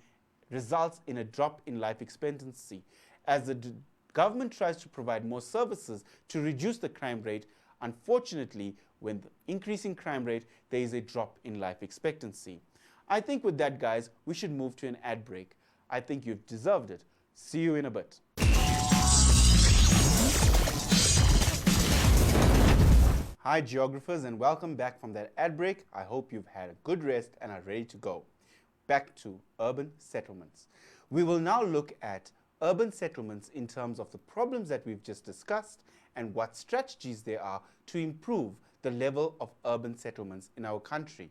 results in a drop in life expectancy. As the government tries to provide more services to reduce the crime rate, unfortunately, when the increase in crime rate, there is a drop in life expectancy. I think with that, guys, we should move to an ad break. I think you've deserved it. See you in a bit. Hi, geographers, and welcome back from that ad break. I hope you've had a good rest and are ready to go. Back to urban settlements. We will now look at urban settlements in terms of the problems that we've just discussed and what strategies there are to improve the level of urban settlements in our country.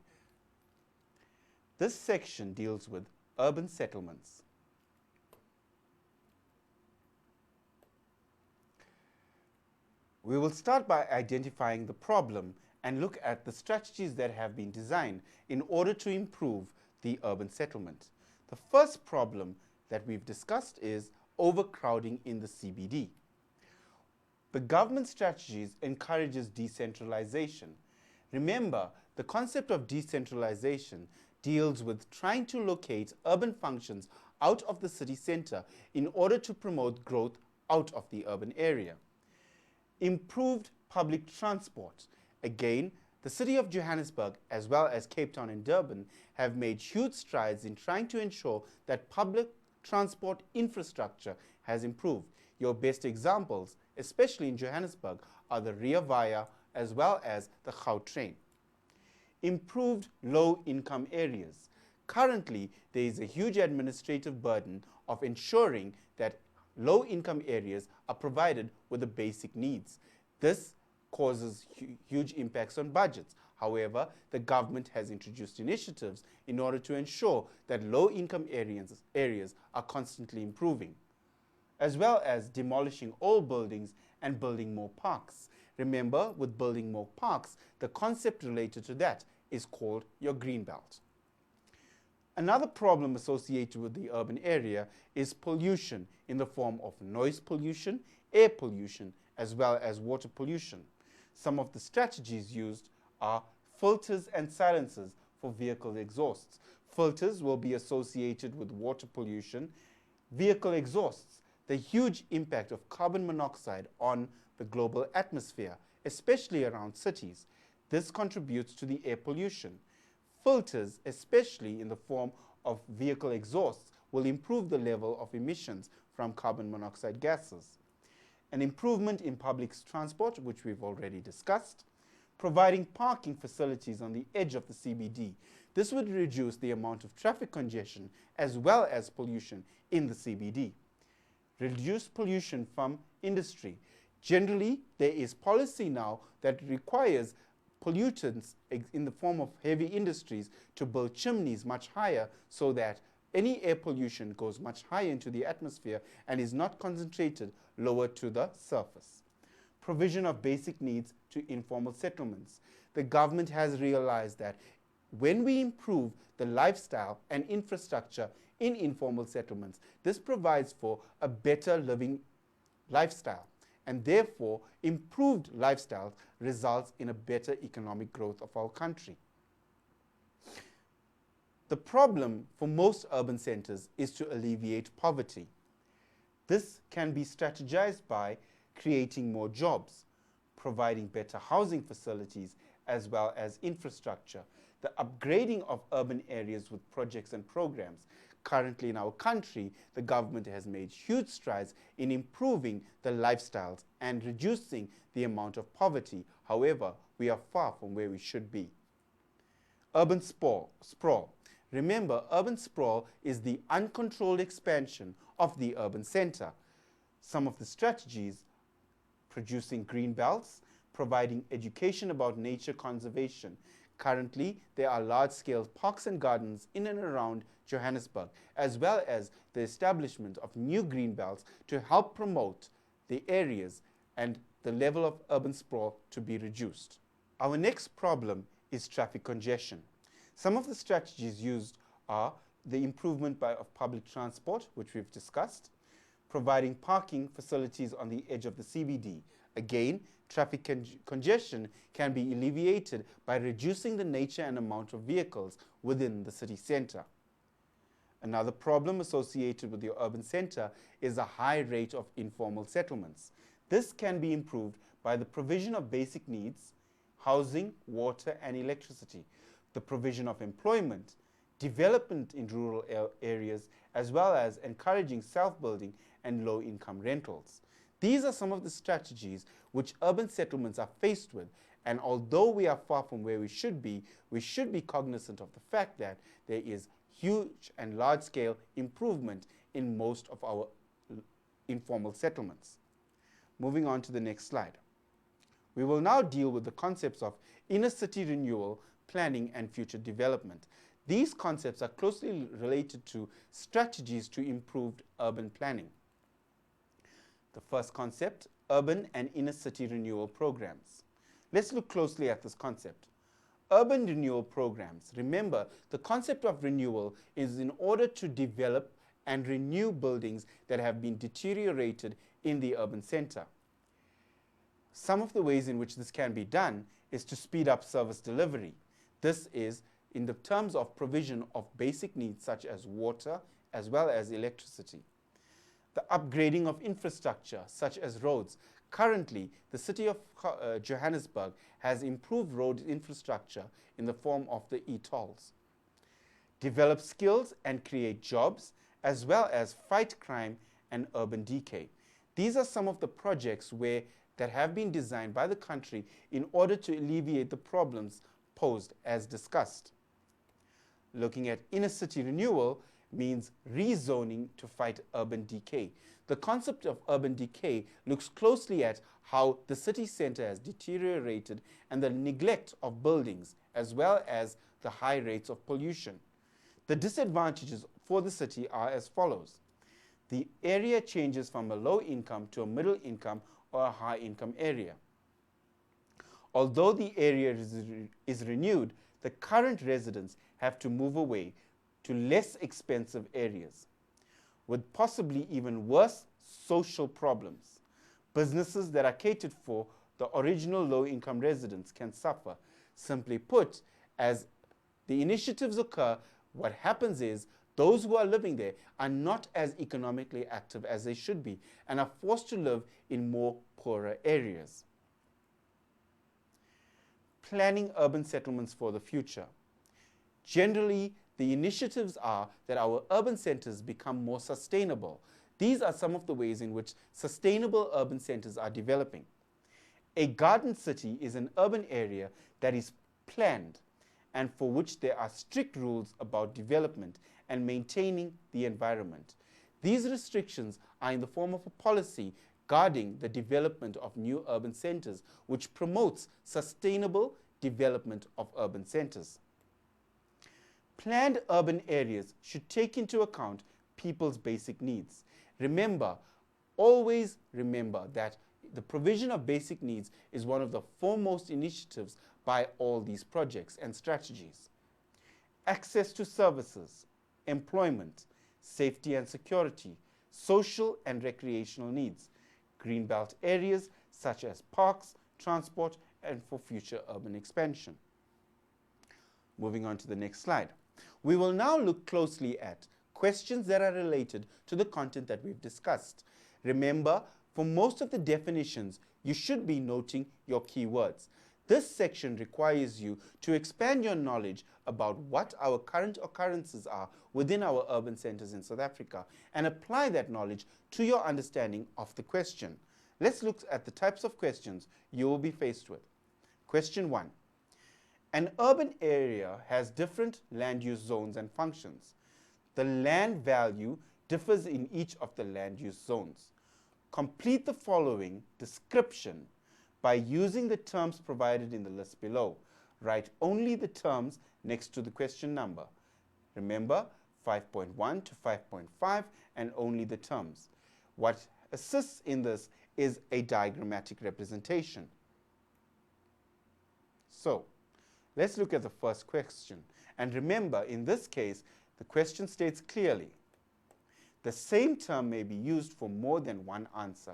This section deals with urban settlements. We will start by identifying the problem and look at the strategies that have been designed in order to improve the urban settlement. The first problem that we've discussed is overcrowding in the CBD. The government strategies encourages decentralization. Remember, the concept of decentralization deals with trying to locate urban functions out of the city center in order to promote growth out of the urban area. Improved public transport. Again, the city of Johannesburg, as well as Cape Town and Durban, have made huge strides in trying to ensure that public transport infrastructure has improved. Your best examples, especially in Johannesburg, are the Rea Vaya as well as the Gautrain. Improved low-income areas. Currently, there is a huge administrative burden of ensuring that low-income areas are provided with the basic needs. This causes huge impacts on budgets. However, the government has introduced initiatives in order to ensure that low-income areas are constantly improving, as well as demolishing old buildings and building more parks. Remember, with building more parks, the concept related to that is called your green belt. Another problem associated with the urban area is pollution in the form of noise pollution, air pollution, as well as water pollution. Some of the strategies used are filters and silencers for vehicle exhausts. Filters will be associated with water pollution. Vehicle exhausts, the huge impact of carbon monoxide on the global atmosphere, especially around cities. This contributes to the air pollution. Filters, especially in the form of vehicle exhausts, will improve the level of emissions from carbon monoxide gases. An improvement in public transport, which we've already discussed. Providing parking facilities on the edge of the CBD. This would reduce the amount of traffic congestion as well as pollution in the CBD. Reduce pollution from industry. Generally, there is policy now that requires pollutants in the form of heavy industries to build chimneys much higher so that any air pollution goes much higher into the atmosphere and is not concentrated lower to the surface. Provision of basic needs to informal settlements. The government has realized that when we improve the lifestyle and infrastructure in informal settlements, this provides for a better living lifestyle, and therefore improved lifestyle results in a better economic growth of our country. The problem for most urban centers is to alleviate poverty. This can be strategized by creating more jobs, providing better housing facilities, as well as infrastructure, the upgrading of urban areas with projects and programs. Currently in our country, the government has made huge strides in improving the lifestyles and reducing the amount of poverty. However, we are far from where we should be. Urban sprawl. Remember, urban sprawl is the uncontrolled expansion of the urban center. Some of the strategies: producing green belts, providing education about nature conservation. Currently, there are large-scale parks and gardens in and around Johannesburg, as well as the establishment of new green belts to help promote the areas and the level of urban sprawl to be reduced. Our next problem is traffic congestion. Some of the strategies used are the improvement of public transport, which we've discussed, providing parking facilities on the edge of the CBD. Again, traffic congestion can be alleviated by reducing the nature and amount of vehicles within the city center. Another problem associated with your urban center is a high rate of informal settlements. This can be improved by the provision of basic needs, housing, water, and electricity, the provision of employment, development in rural areas, as well as encouraging self-building and low-income rentals. These are some of the strategies which urban settlements are faced with, and although we are far from where we should be cognizant of the fact that there is huge and large-scale improvement in most of our informal settlements. Moving on to the next slide. We will now deal with the concepts of inner city renewal, planning, and future development. These concepts are closely related to strategies to improve urban planning. The first concept, urban and inner city renewal programs. Let's look closely at this concept. Urban renewal programs. Remember, the concept of renewal is in order to develop and renew buildings that have been deteriorated in the urban center. Some of the ways in which this can be done is to speed up service delivery. This is in the terms of provision of basic needs such as water as well as electricity. The upgrading of infrastructure such as roads. Currently, the city of Johannesburg has improved road infrastructure in the form of the e-tolls. Develop skills and create jobs, as well as fight crime and urban decay. These are some of the projects that have been designed by the country in order to alleviate the problems posed as discussed. Looking at inner city renewal means rezoning to fight urban decay. The concept of urban decay looks closely at how the city center has deteriorated and the neglect of buildings, as well as the high rates of pollution. The disadvantages for the city are as follows. The area changes from a low income to a middle income or a high income area. Although the area is renewed, the current residents have to move away to less expensive areas, with possibly even worse social problems. Businesses that are catered for the original low-income residents can suffer. Simply put, as the initiatives occur, what happens is those who are living there are not as economically active as they should be and are forced to live in more poorer areas. Planning urban settlements for the future. Generally, the initiatives are that our urban centers become more sustainable. These are some of the ways in which sustainable urban centers are developing. A garden city is an urban area that is planned and for which there are strict rules about development and maintaining the environment. These restrictions are in the form of a policy guarding the development of new urban centers, which promotes sustainable development of urban centers. Planned urban areas should take into account people's basic needs. Always remember that the provision of basic needs is one of the foremost initiatives by all these projects and strategies. Access to services, employment, safety and security, social and recreational needs, greenbelt areas such as parks, transport, and for future urban expansion. Moving on to the next slide. We will now look closely at questions that are related to the content that we've discussed. Remember, for most of the definitions, you should be noting your keywords. This section requires you to expand your knowledge about what our current occurrences are within our urban centers in South Africa and apply that knowledge to your understanding of the question. Let's look at the types of questions you will be faced with. Question 1. An urban area has different land use zones and functions. The land value differs in each of the land use zones. Complete the following description by using the terms provided in the list below. Write only the terms next to the question number. Remember, 5.1 to 5.5 and only the terms. What assists in this is a diagrammatic representation. So, let's look at the first question. And remember, in this case, the question states clearly, the same term may be used for more than one answer.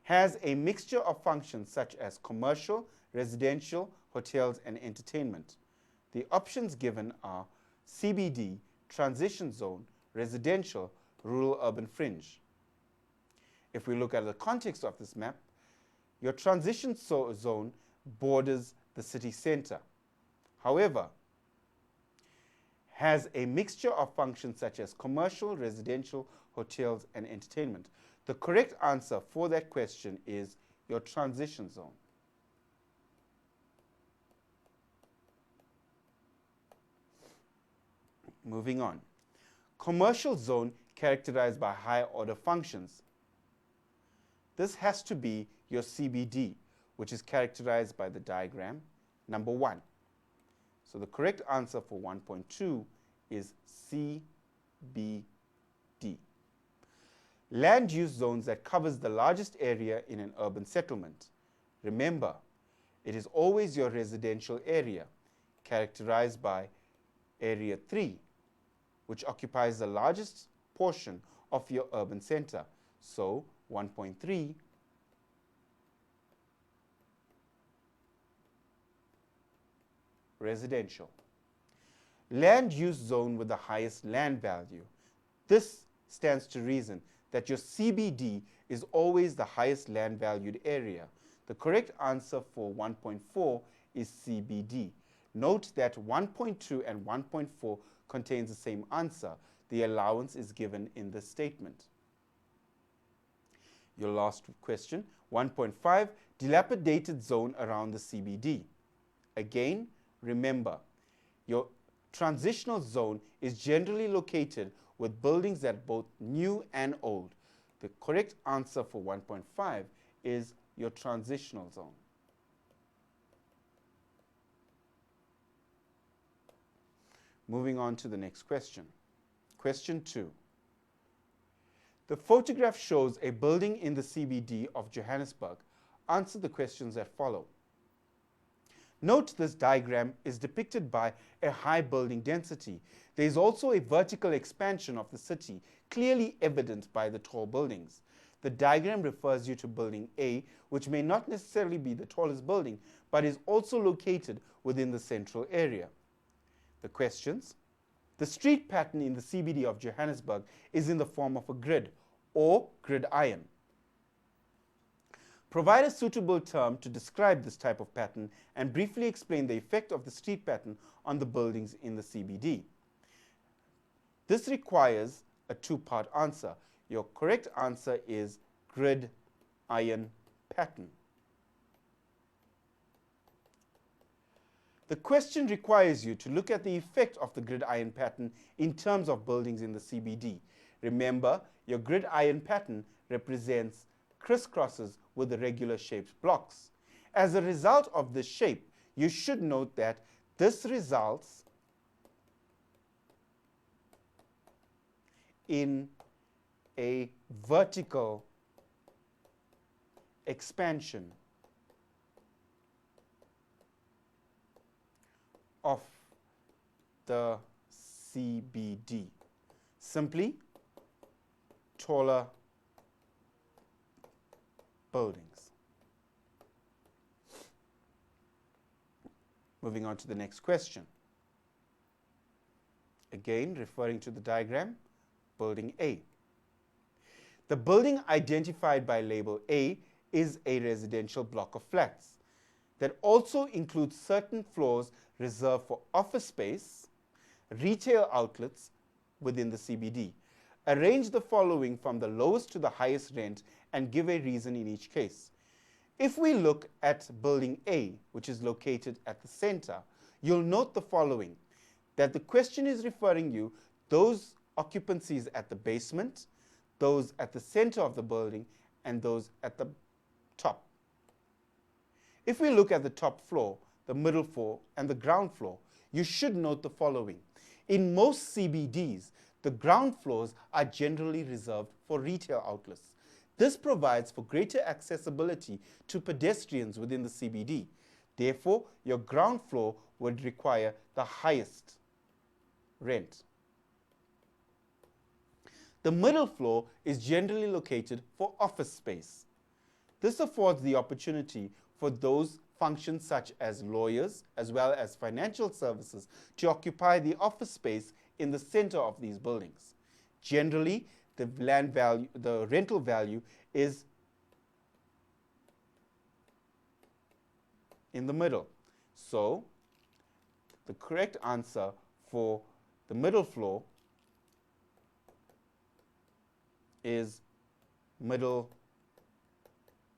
Has a mixture of functions such as commercial, residential, hotels, and entertainment. The options given are CBD, transition zone, residential, rural urban fringe. If we look at the context of this map, your transition zone borders the city center. However, has a mixture of functions such as commercial, residential, hotels, and entertainment. The correct answer for that question is your transition zone. Moving on. Commercial zone characterized by higher order functions. This has to be your CBD, which is characterized by the diagram number 1. So the correct answer for 1.2 is CBD. Land use zones that covers the largest area in an urban settlement. Remember, it is always your residential area. characterized by area 3, which occupies the largest portion of your urban center. So 1.3 residential. Land use zone with the highest land value. This stands to reason that your CBD is always the highest land valued area. The correct answer for 1.4 is CBD. Note that 1.2 and 1.4 contains the same answer. The allowance is given in this statement. Your last question, 1.5, dilapidated zone around the CBD. Again, remember, your transitional zone is generally located with buildings that are both new and old. The correct answer for 1.5 is your transitional zone. Moving on to the next question. Question 2. The photograph shows a building in the CBD of Johannesburg. Answer the questions that follow. Note this diagram is depicted by a high building density. There is also a vertical expansion of the city, clearly evident by the tall buildings. The diagram refers you to building A, which may not necessarily be the tallest building, but is also located within the central area. The questions. The street pattern in the CBD of Johannesburg is in the form of a grid or gridiron. Provide a suitable term to describe this type of pattern and briefly explain the effect of the street pattern on the buildings in the CBD. This requires a two-part answer. Your correct answer is gridiron pattern. The question requires you to look at the effect of the gridiron pattern in terms of buildings in the CBD. Remember, your gridiron pattern represents crisscrosses with irregular shaped blocks. As a result of this shape, you should note that this results in a vertical expansion of the CBD. Simply, taller buildings. Moving on to the next question. Again, referring to the diagram, building A. The building identified by label A is a residential block of flats that also includes certain floors reserved for office space, retail outlets within the CBD. Arrange the following from the lowest to the highest rent and give a reason in each case. If we look at building A, which is located at the center, you'll note the following, that the question is referring you those occupancies at the basement, those at the center of the building, and those at the top. If we look at the top floor, the middle floor, and the ground floor, you should note the following. In most CBDs, the ground floors are generally reserved for retail outlets. This provides for greater accessibility to pedestrians within the CBD. Therefore, your ground floor would require the highest rent. The middle floor is generally located for office space. This affords the opportunity for those functions such as lawyers as well as financial services to occupy the office space in the center of these buildings. Generally, the land value, the rental value is in the middle. So, the correct answer for the middle floor is middle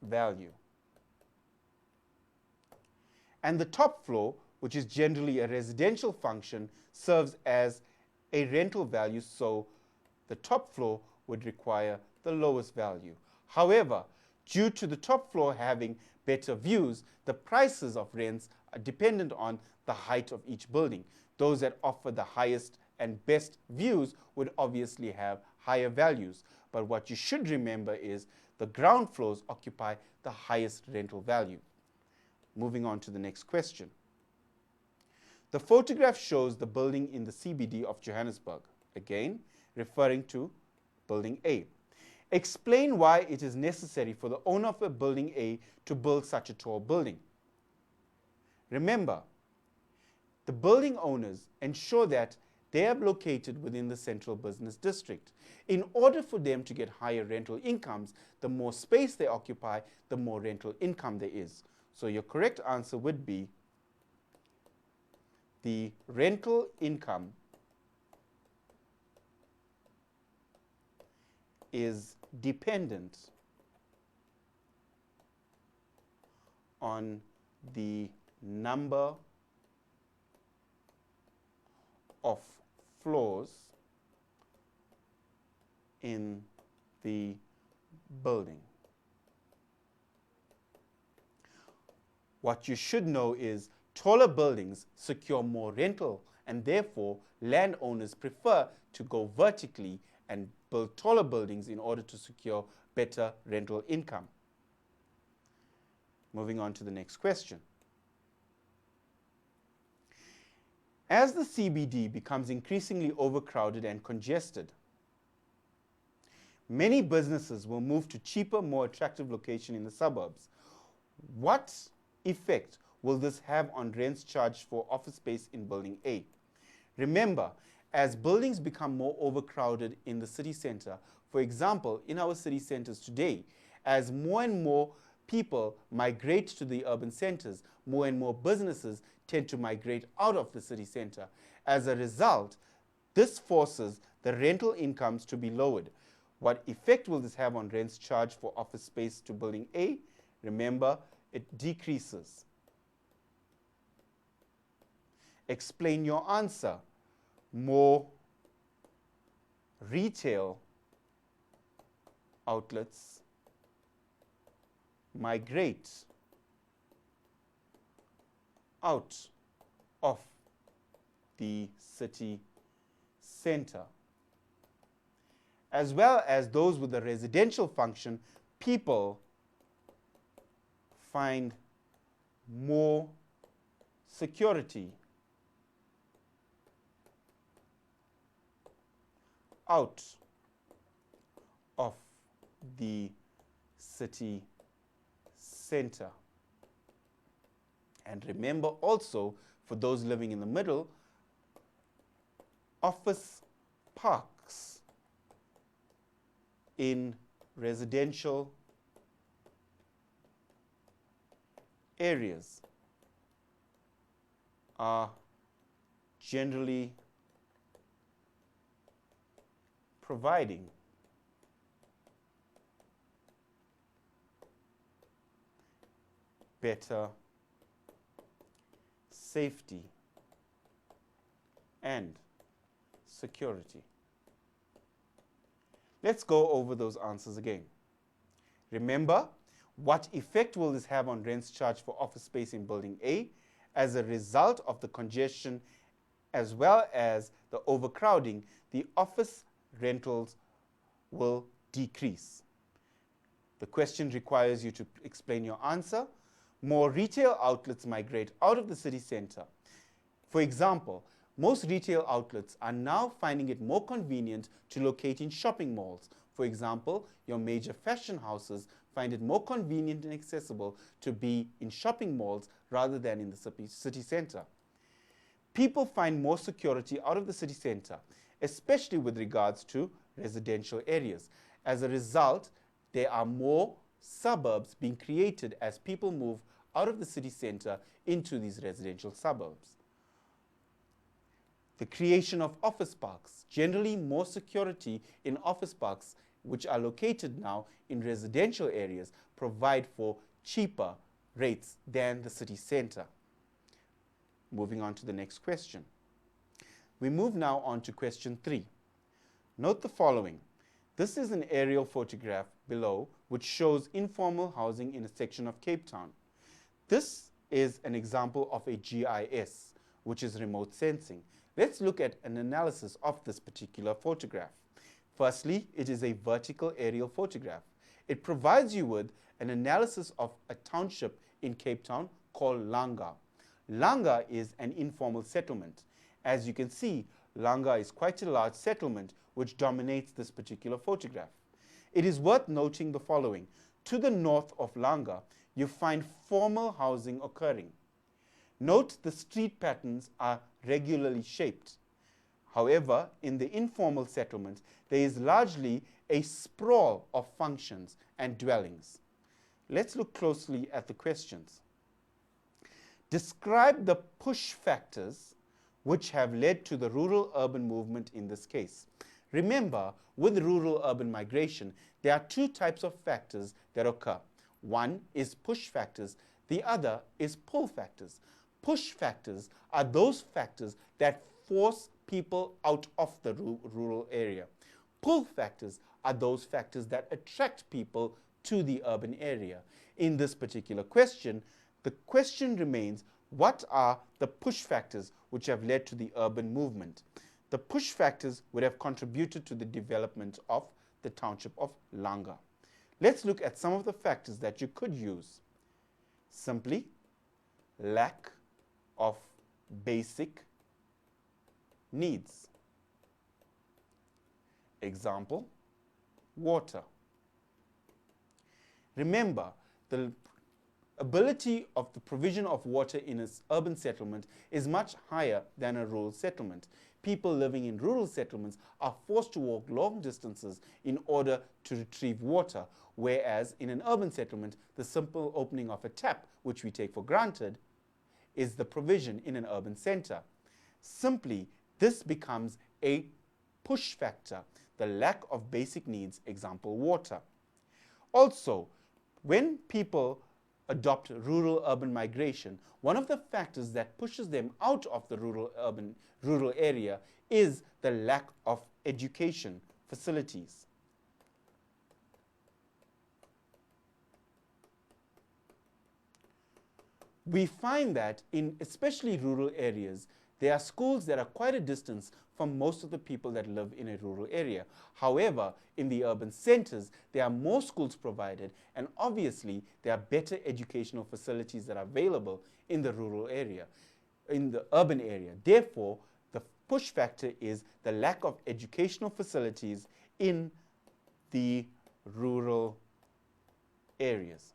value. And the top floor, which is generally a residential function, serves as a rental value, so the top floor would require the lowest value. However, due to the top floor having better views, the prices of rents are dependent on the height of each building. Those that offer the highest and best views would obviously have higher values. But what you should remember is the ground floors occupy the highest rental value. Moving on to the next question. The photograph shows the building in the CBD of Johannesburg, again referring to building A. Explain why it is necessary for the owner of a building A to build such a tall building. Remember, the building owners ensure that they are located within the central business district. In order for them to get higher rental incomes, the more space they occupy, the more rental income there is. So your correct answer would be the rental income is dependent on the number of floors in the building. What you should know is taller buildings secure more rental, and therefore landowners prefer to go vertically and build taller buildings in order to secure better rental income. Moving on to the next question. As the CBD becomes increasingly overcrowded and congested, many businesses will move to cheaper, more attractive locations in the suburbs. What effect will this have on rents charged for office space in building A? Remember, as buildings become more overcrowded in the city center, for example, in our city centers today, as more and more people migrate to the urban centers, more and more businesses tend to migrate out of the city center. As a result, this forces the rental incomes to be lowered. What effect will this have on rents charged for office space to building A? Remember, it decreases. Explain your answer. More retail outlets migrate out of the city center. As well as those with a residential function, people find more security out of the city center. And remember also, for those living in the middle, office parks in residential areas are generally providing better safety and security. Let's go over those answers again. Remember, what effect will this have on rents charged for office space in building A? As a result of the congestion as well as the overcrowding, the office rentals will decrease. The question requires you to explain your answer. More retail outlets migrate out of the city center. For example, most retail outlets are now finding it more convenient to locate in shopping malls. For example, your major fashion houses find it more convenient and accessible to be in shopping malls rather than in the city center. People find more security out of the city center, especially with regards to residential areas. As a result, there are more suburbs being created as people move out of the city center into these residential suburbs. The creation of office parks, generally more security in office parks which are located now in residential areas, provide for cheaper rates than the city center. Moving on to the next question. We move now on to question 3. Note the following. This is an aerial photograph below which shows informal housing in a section of Cape Town. This is an example of a GIS, which is remote sensing. Let's look at an analysis of this particular photograph. Firstly, it is a vertical aerial photograph. It provides you with an analysis of a township in Cape Town called Langa. Langa is an informal settlement. As you can see, Langa is quite a large settlement which dominates this particular photograph. It is worth noting the following. To the north of Langa, you find formal housing occurring. Note the street patterns are regularly shaped. However, in the informal settlement, there is largely a sprawl of functions and dwellings. Let's look closely at the questions. Describe the push factors which have led to the rural-urban movement in this case. Remember, with rural-urban migration, there are two types of factors that occur. One is push factors, the other is pull factors. Push factors are those factors that force people out of the rural area. Pull factors are those factors that attract people to the urban area. In this particular question, the question remains, what are the push factors which have led to the urban movement? The push factors would have contributed to the development of the township of Langa. Let's look at some of the factors that you could use. Simply, lack of basic needs. Example, water. Remember, the ability of the provision of water in an urban settlement is much higher than a rural settlement. People living in rural settlements are forced to walk long distances in order to retrieve water, whereas in an urban settlement, the simple opening of a tap, which we take for granted, is the provision in an urban center. Simply, this becomes a push factor, the lack of basic needs, example, water. Also, when people adopt rural-urban migration, one of the factors that pushes them out of the rural area is the lack of education facilities. We find that in especially rural areas, there are schools that are quite a distance from most of the people that live in a rural area. However, in the urban centers, there are more schools provided, and obviously there are better educational facilities that are available in the rural area, in the urban area. Therefore, the push factor is the lack of educational facilities in the rural areas.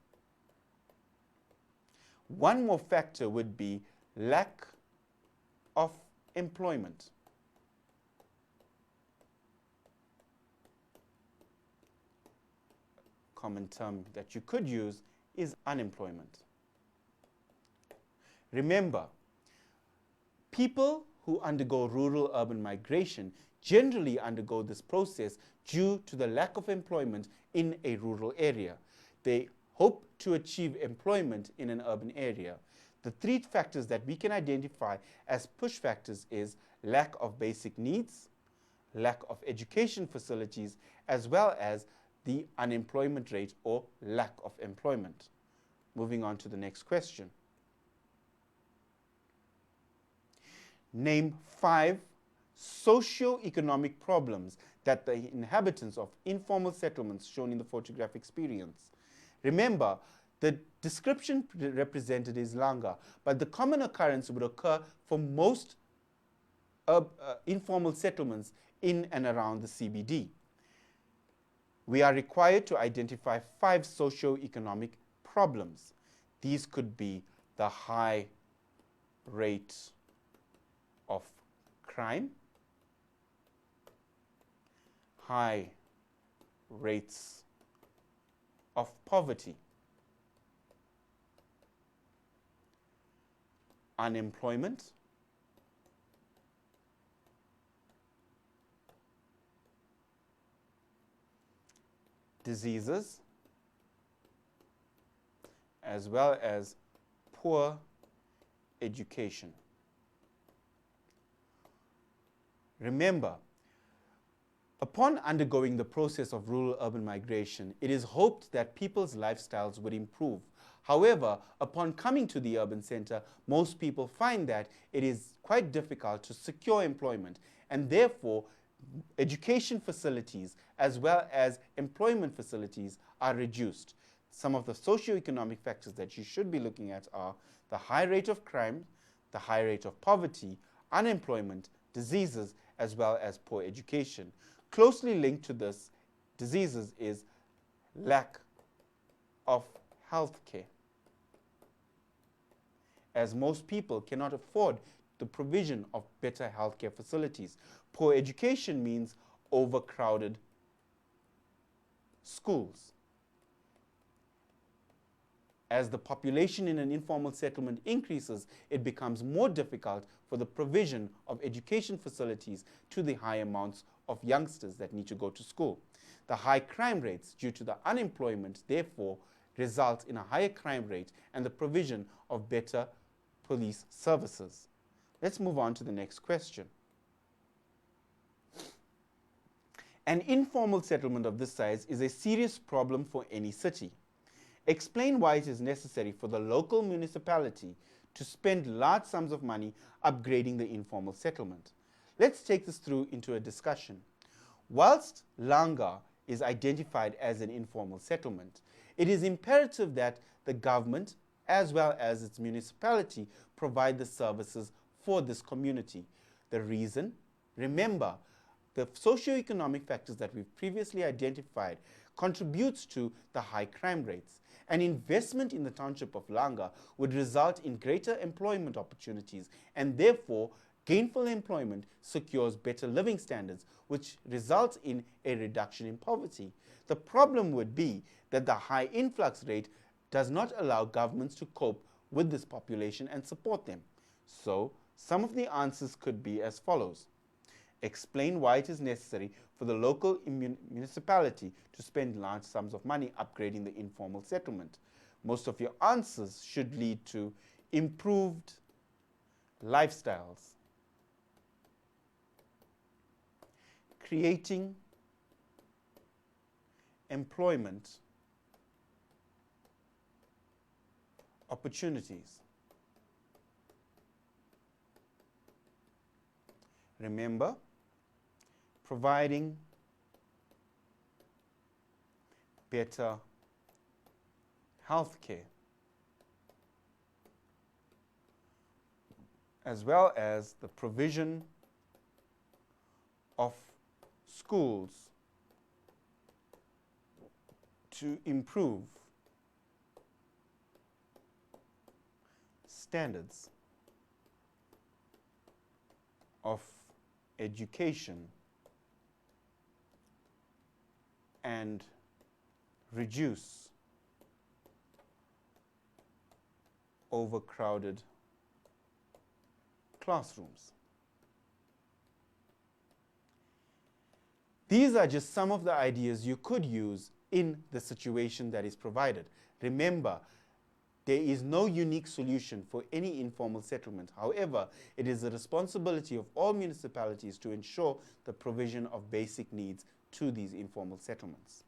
One more factor would be lack of employment. Common term that you could use is unemployment. Remember, people who undergo rural-urban migration generally undergo this process due to the lack of employment in a rural area. They hope to achieve employment in an urban area. The three factors that we can identify as push factors is lack of basic needs, lack of education facilities, as well as the unemployment rate or lack of employment. Moving on to the next question. Name 5 socio-economic problems that the inhabitants of informal settlements shown in the photograph experience. Remember, the description represented is Langa, but the common occurrence would occur for most informal settlements in and around the CBD. We are required to identify 5 socio-economic problems. These could be the high rate of crime, high rates of poverty, unemployment, diseases, as well as poor education. Remember, upon undergoing the process of rural-urban migration, it is hoped that people's lifestyles would improve. However, upon coming to the urban center, most people find that it is quite difficult to secure employment, and therefore education facilities as well as employment facilities are reduced. Some of the socioeconomic factors that you should be looking at are the high rate of crime, the high rate of poverty, unemployment, diseases, as well as poor education. Closely linked to this diseases is lack of health care, as most people cannot afford the provision of better healthcare facilities. Poor education means overcrowded schools. As the population in an informal settlement increases, it becomes more difficult for the provision of education facilities to the high amounts of youngsters that need to go to school. The high crime rates due to the unemployment, therefore, result in a higher crime rate and the provision of better police services. Let's move on to the next question. An informal settlement of this size is a serious problem for any city. Explain why it is necessary for the local municipality to spend large sums of money upgrading the informal settlement. Let's take this through into a discussion. Whilst Langa is identified as an informal settlement, it is imperative that the government, as well as its municipality, provide the services for this community. The reason? Remember, the socioeconomic factors that we've previously identified contributes to the high crime rates. An investment in the township of Langa would result in greater employment opportunities, and therefore gainful employment secures better living standards, which results in a reduction in poverty. The problem would be that the high influx rate does not allow governments to cope with this population and support them. So, some of the answers could be as follows. Explain why it is necessary for the local municipality to spend large sums of money upgrading the informal settlement. Most of your answers should lead to improved lifestyles, creating employment opportunities. Remember, providing better health care, as well as the provision of schools to improve standards of education and reduce overcrowded classrooms. These are just some of the ideas you could use in the situation that is provided. Remember, there is no unique solution for any informal settlement. However, it is the responsibility of all municipalities to ensure the provision of basic needs to these informal settlements.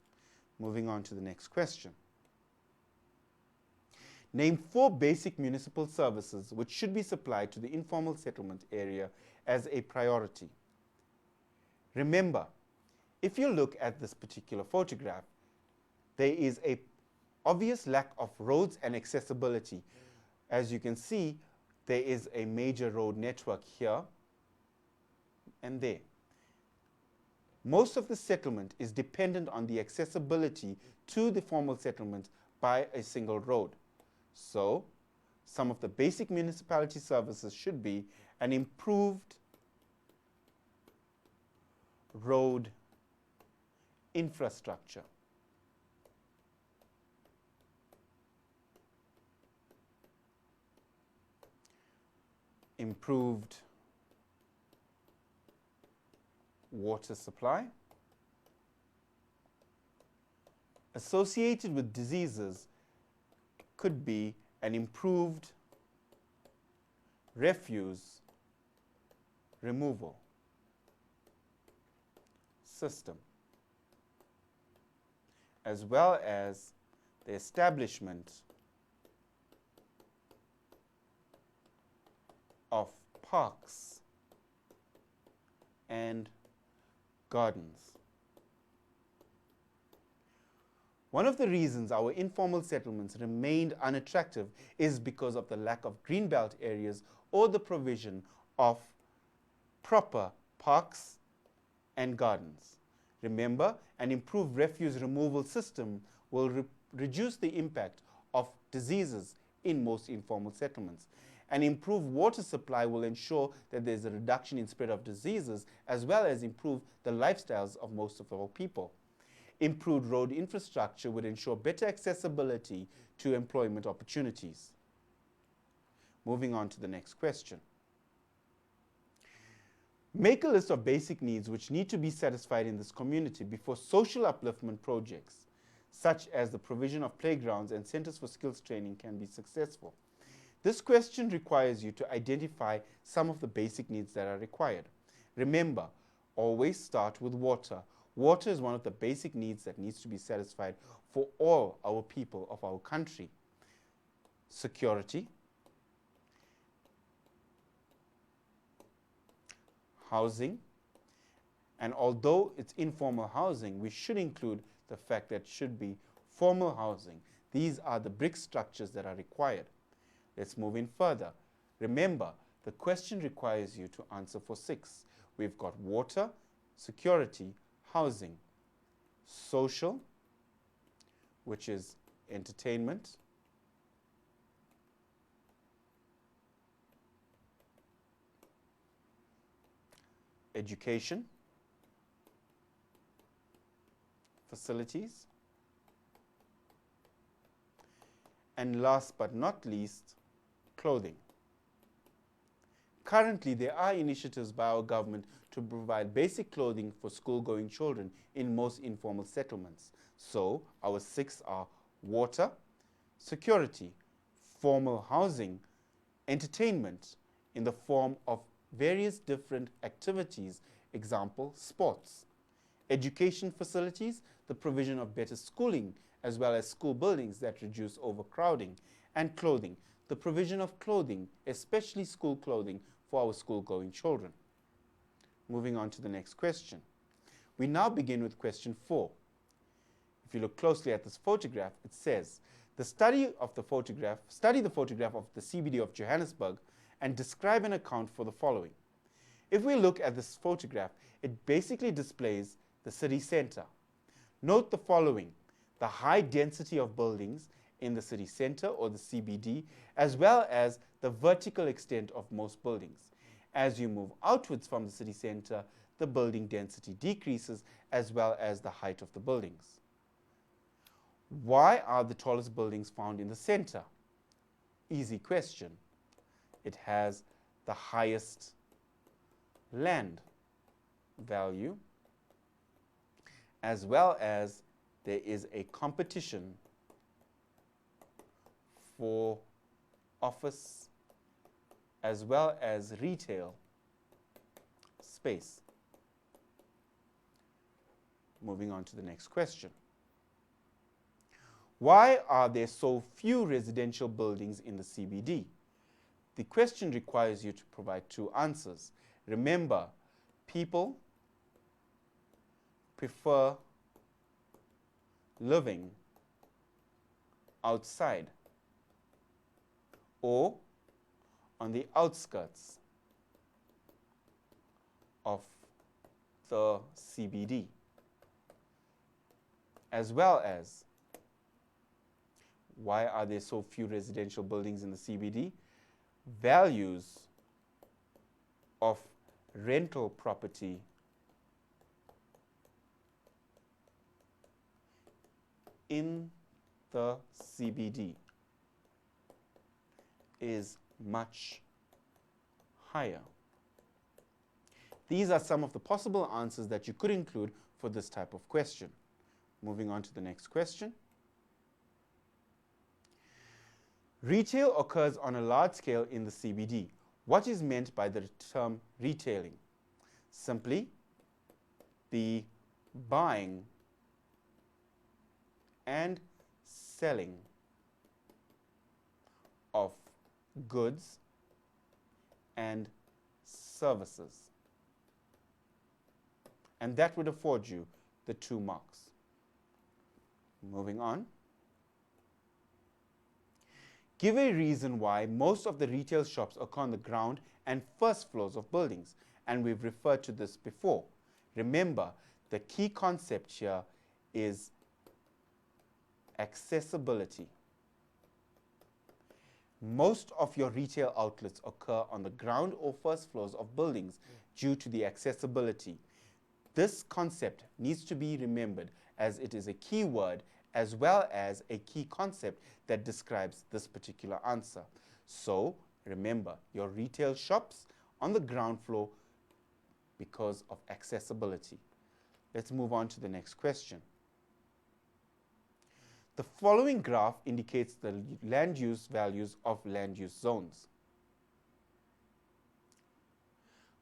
Moving on to the next question. Name 4 basic municipal services which should be supplied to the informal settlement area as a priority. Remember, if you look at this particular photograph, there is an obvious lack of roads and accessibility. As you can see, there is a major road network here and there. Most of the settlement is dependent on the accessibility to the formal settlement by a single road. So, some of the basic municipality services should be an improved road infrastructure, improved water supply. Associated with diseases could be an improved refuse removal system, as well as the establishment of parks and gardens. One of the reasons our informal settlements remained unattractive is because of the lack of greenbelt areas or the provision of proper parks and gardens. Remember, an improved refuse removal system will reduce the impact of diseases in most informal settlements. An improved water supply will ensure that there's a reduction in spread of diseases as well as improve the lifestyles of most of our people. Improved road infrastructure would ensure better accessibility to employment opportunities. Moving on to the next question. Make a list of basic needs which need to be satisfied in this community before social upliftment projects, such as the provision of playgrounds and centers for skills training, can be successful. This question requires you to identify some of the basic needs that are required. Remember, always start with water. Water is one of the basic needs that needs to be satisfied for all our people of our country. Security, housing, and although it's informal housing, we should include the fact that it should be formal housing. These are the brick structures that are required. Let's move in further. Remember, the question requires you to answer for 6. We've got water, security, housing, social, which is entertainment, education, facilities, and last but not least, clothing. Currently, there are initiatives by our government to provide basic clothing for school-going children in most informal settlements. So, our 6 are water, security, formal housing, entertainment in the form of various different activities, example, sports, education facilities, the provision of better schooling, as well as school buildings that reduce overcrowding, and clothing, the provision of clothing, especially school clothing, for our school-going children. Moving on to the next question. We now begin with question 4. If you look closely at this photograph, it says, study the photograph of the CBD of Johannesburg and describe an account for the following. If we look at this photograph, it basically displays the city center. Note the following: the high density of buildings in the city center or the CBD, as well as the vertical extent of most buildings. As you move outwards from the city center, the building density decreases, as well as the height of the buildings. Why are the tallest buildings found in the center? Easy question. It has the highest land value, as well as there is a competition for office as well as retail space. Moving on to the next question. Why are there so few residential buildings in the CBD? The question requires you to provide 2 answers. Remember, people prefer living outside or on the outskirts of the CBD, as well as why are there so few residential buildings in the CBD? Values of rental property in the CBD is much higher. These are some of the possible answers that you could include for this type of question. Moving on to the next question. Retail occurs on a large scale in the CBD. What is meant by the term retailing? Simply, the buying and selling of goods and services. And that would afford you the 2 marks. Moving on. Give a reason why most of the retail shops occur on the ground and first floors of buildings. And we've referred to this before. Remember, the key concept here is accessibility. Most of your retail outlets occur on the ground or first floors of buildings due to the accessibility. This concept needs to be remembered as it is a key word as well as a key concept that describes this particular answer. So remember, your retail shops on the ground floor because of accessibility. Let's move on to the next question. The following graph indicates the land use values of land use zones.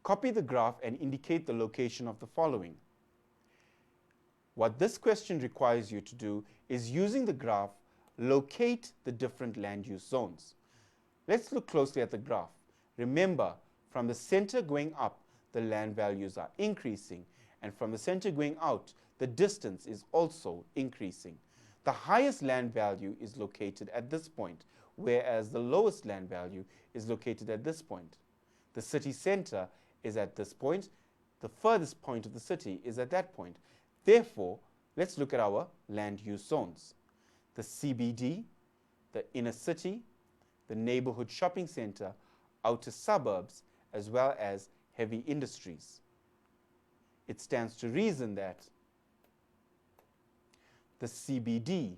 Copy the graph and indicate the location of the following. What this question requires you to do is, using the graph, locate the different land use zones. Let's look closely at the graph. Remember, from the center going up, the land values are increasing, and from the center going out, the distance is also increasing. The highest land value is located at this point, whereas the lowest land value is located at this point. The city center is at this point. The furthest point of the city is at that point. Therefore, let's look at our land use zones. The CBD, the inner city, the neighborhood shopping center, outer suburbs, as well as heavy industries. It stands to reason that the CBD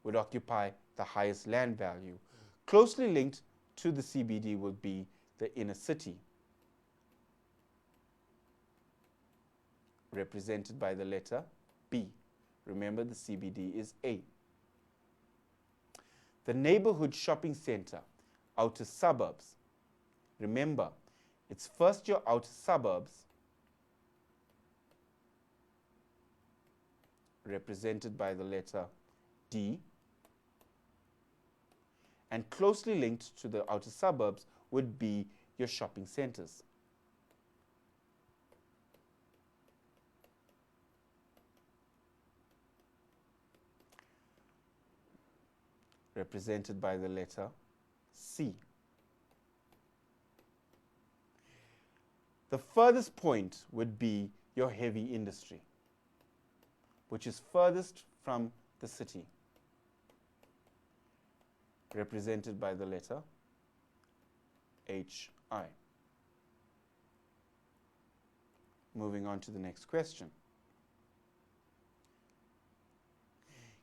would occupy the highest land value. Closely linked to the CBD would be the inner city, represented by the letter B. Remember, the CBD is A. The neighborhood shopping center, outer suburbs. Remember, it's first your outer suburbs, represented by the letter D, and closely linked to the outer suburbs would be your shopping centers. Represented by the letter C. The furthest point would be your heavy industry, which is furthest from the city, represented by the letter HI. Moving on to the next question.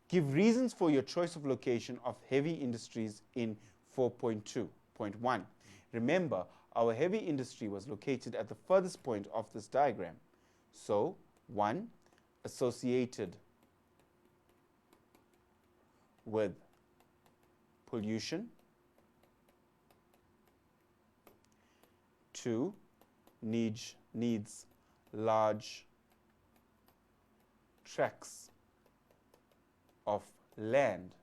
Give reasons for your choice of location of heavy industries in 4.2.1. Remember, our heavy industry was located at the furthest point of this diagram. So, 1, associated with pollution. 2, needs large tracts of land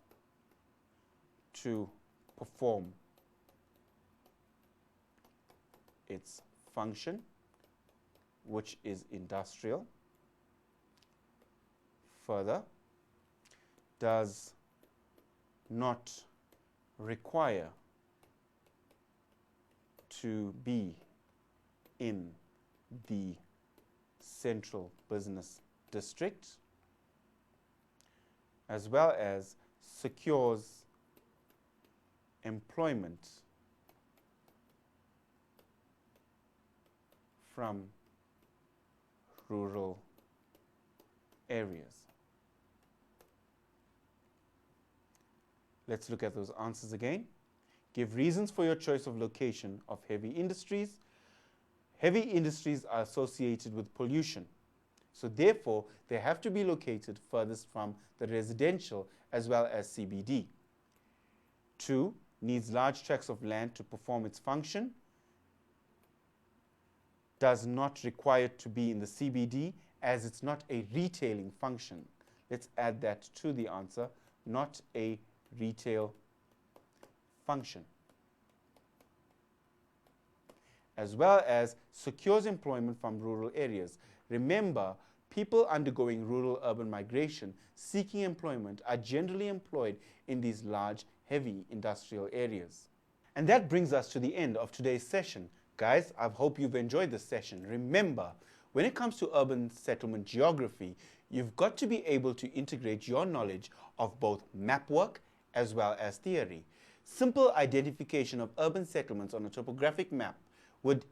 to perform its function, which is industrial. Further, does not require to be in the central business district, as well as secures employment from rural areas. Let's look at those answers again. Give reasons for your choice of location of heavy industries. Heavy industries are associated with pollution. So therefore, they have to be located furthest from the residential as well as CBD. 2, needs large tracts of land to perform its function. Does not require to be in the CBD as it's not a retailing function. Let's add that to the answer, not a retail function. As well as secures employment from rural areas. Remember, people undergoing rural-urban migration seeking employment are generally employed in these large, heavy industrial areas. And that brings us to the end of today's session. Guys, I hope you've enjoyed this session. Remember, when it comes to urban settlement geography, you've got to be able to integrate your knowledge of both map work as well as theory. Simple identification of urban settlements on a topographic map would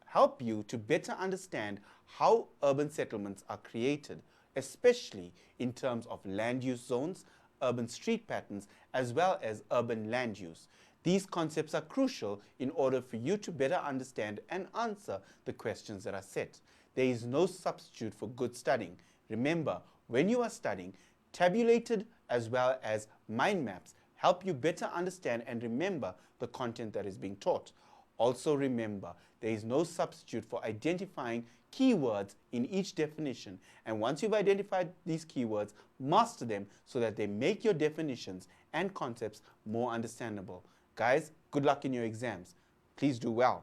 help you to better understand how urban settlements are created, especially in terms of land use zones, urban street patterns, as well as urban land use. These concepts are crucial in order for you to better understand and answer the questions that are set. There is no substitute for good studying. Remember, when you are studying, tabulated as well as mind maps help you better understand and remember the content that is being taught. Also remember, there is no substitute for identifying keywords in each definition, and once you've identified these keywords, master them so that they make your definitions and concepts more understandable. Guys, good luck in your exams. Please do well.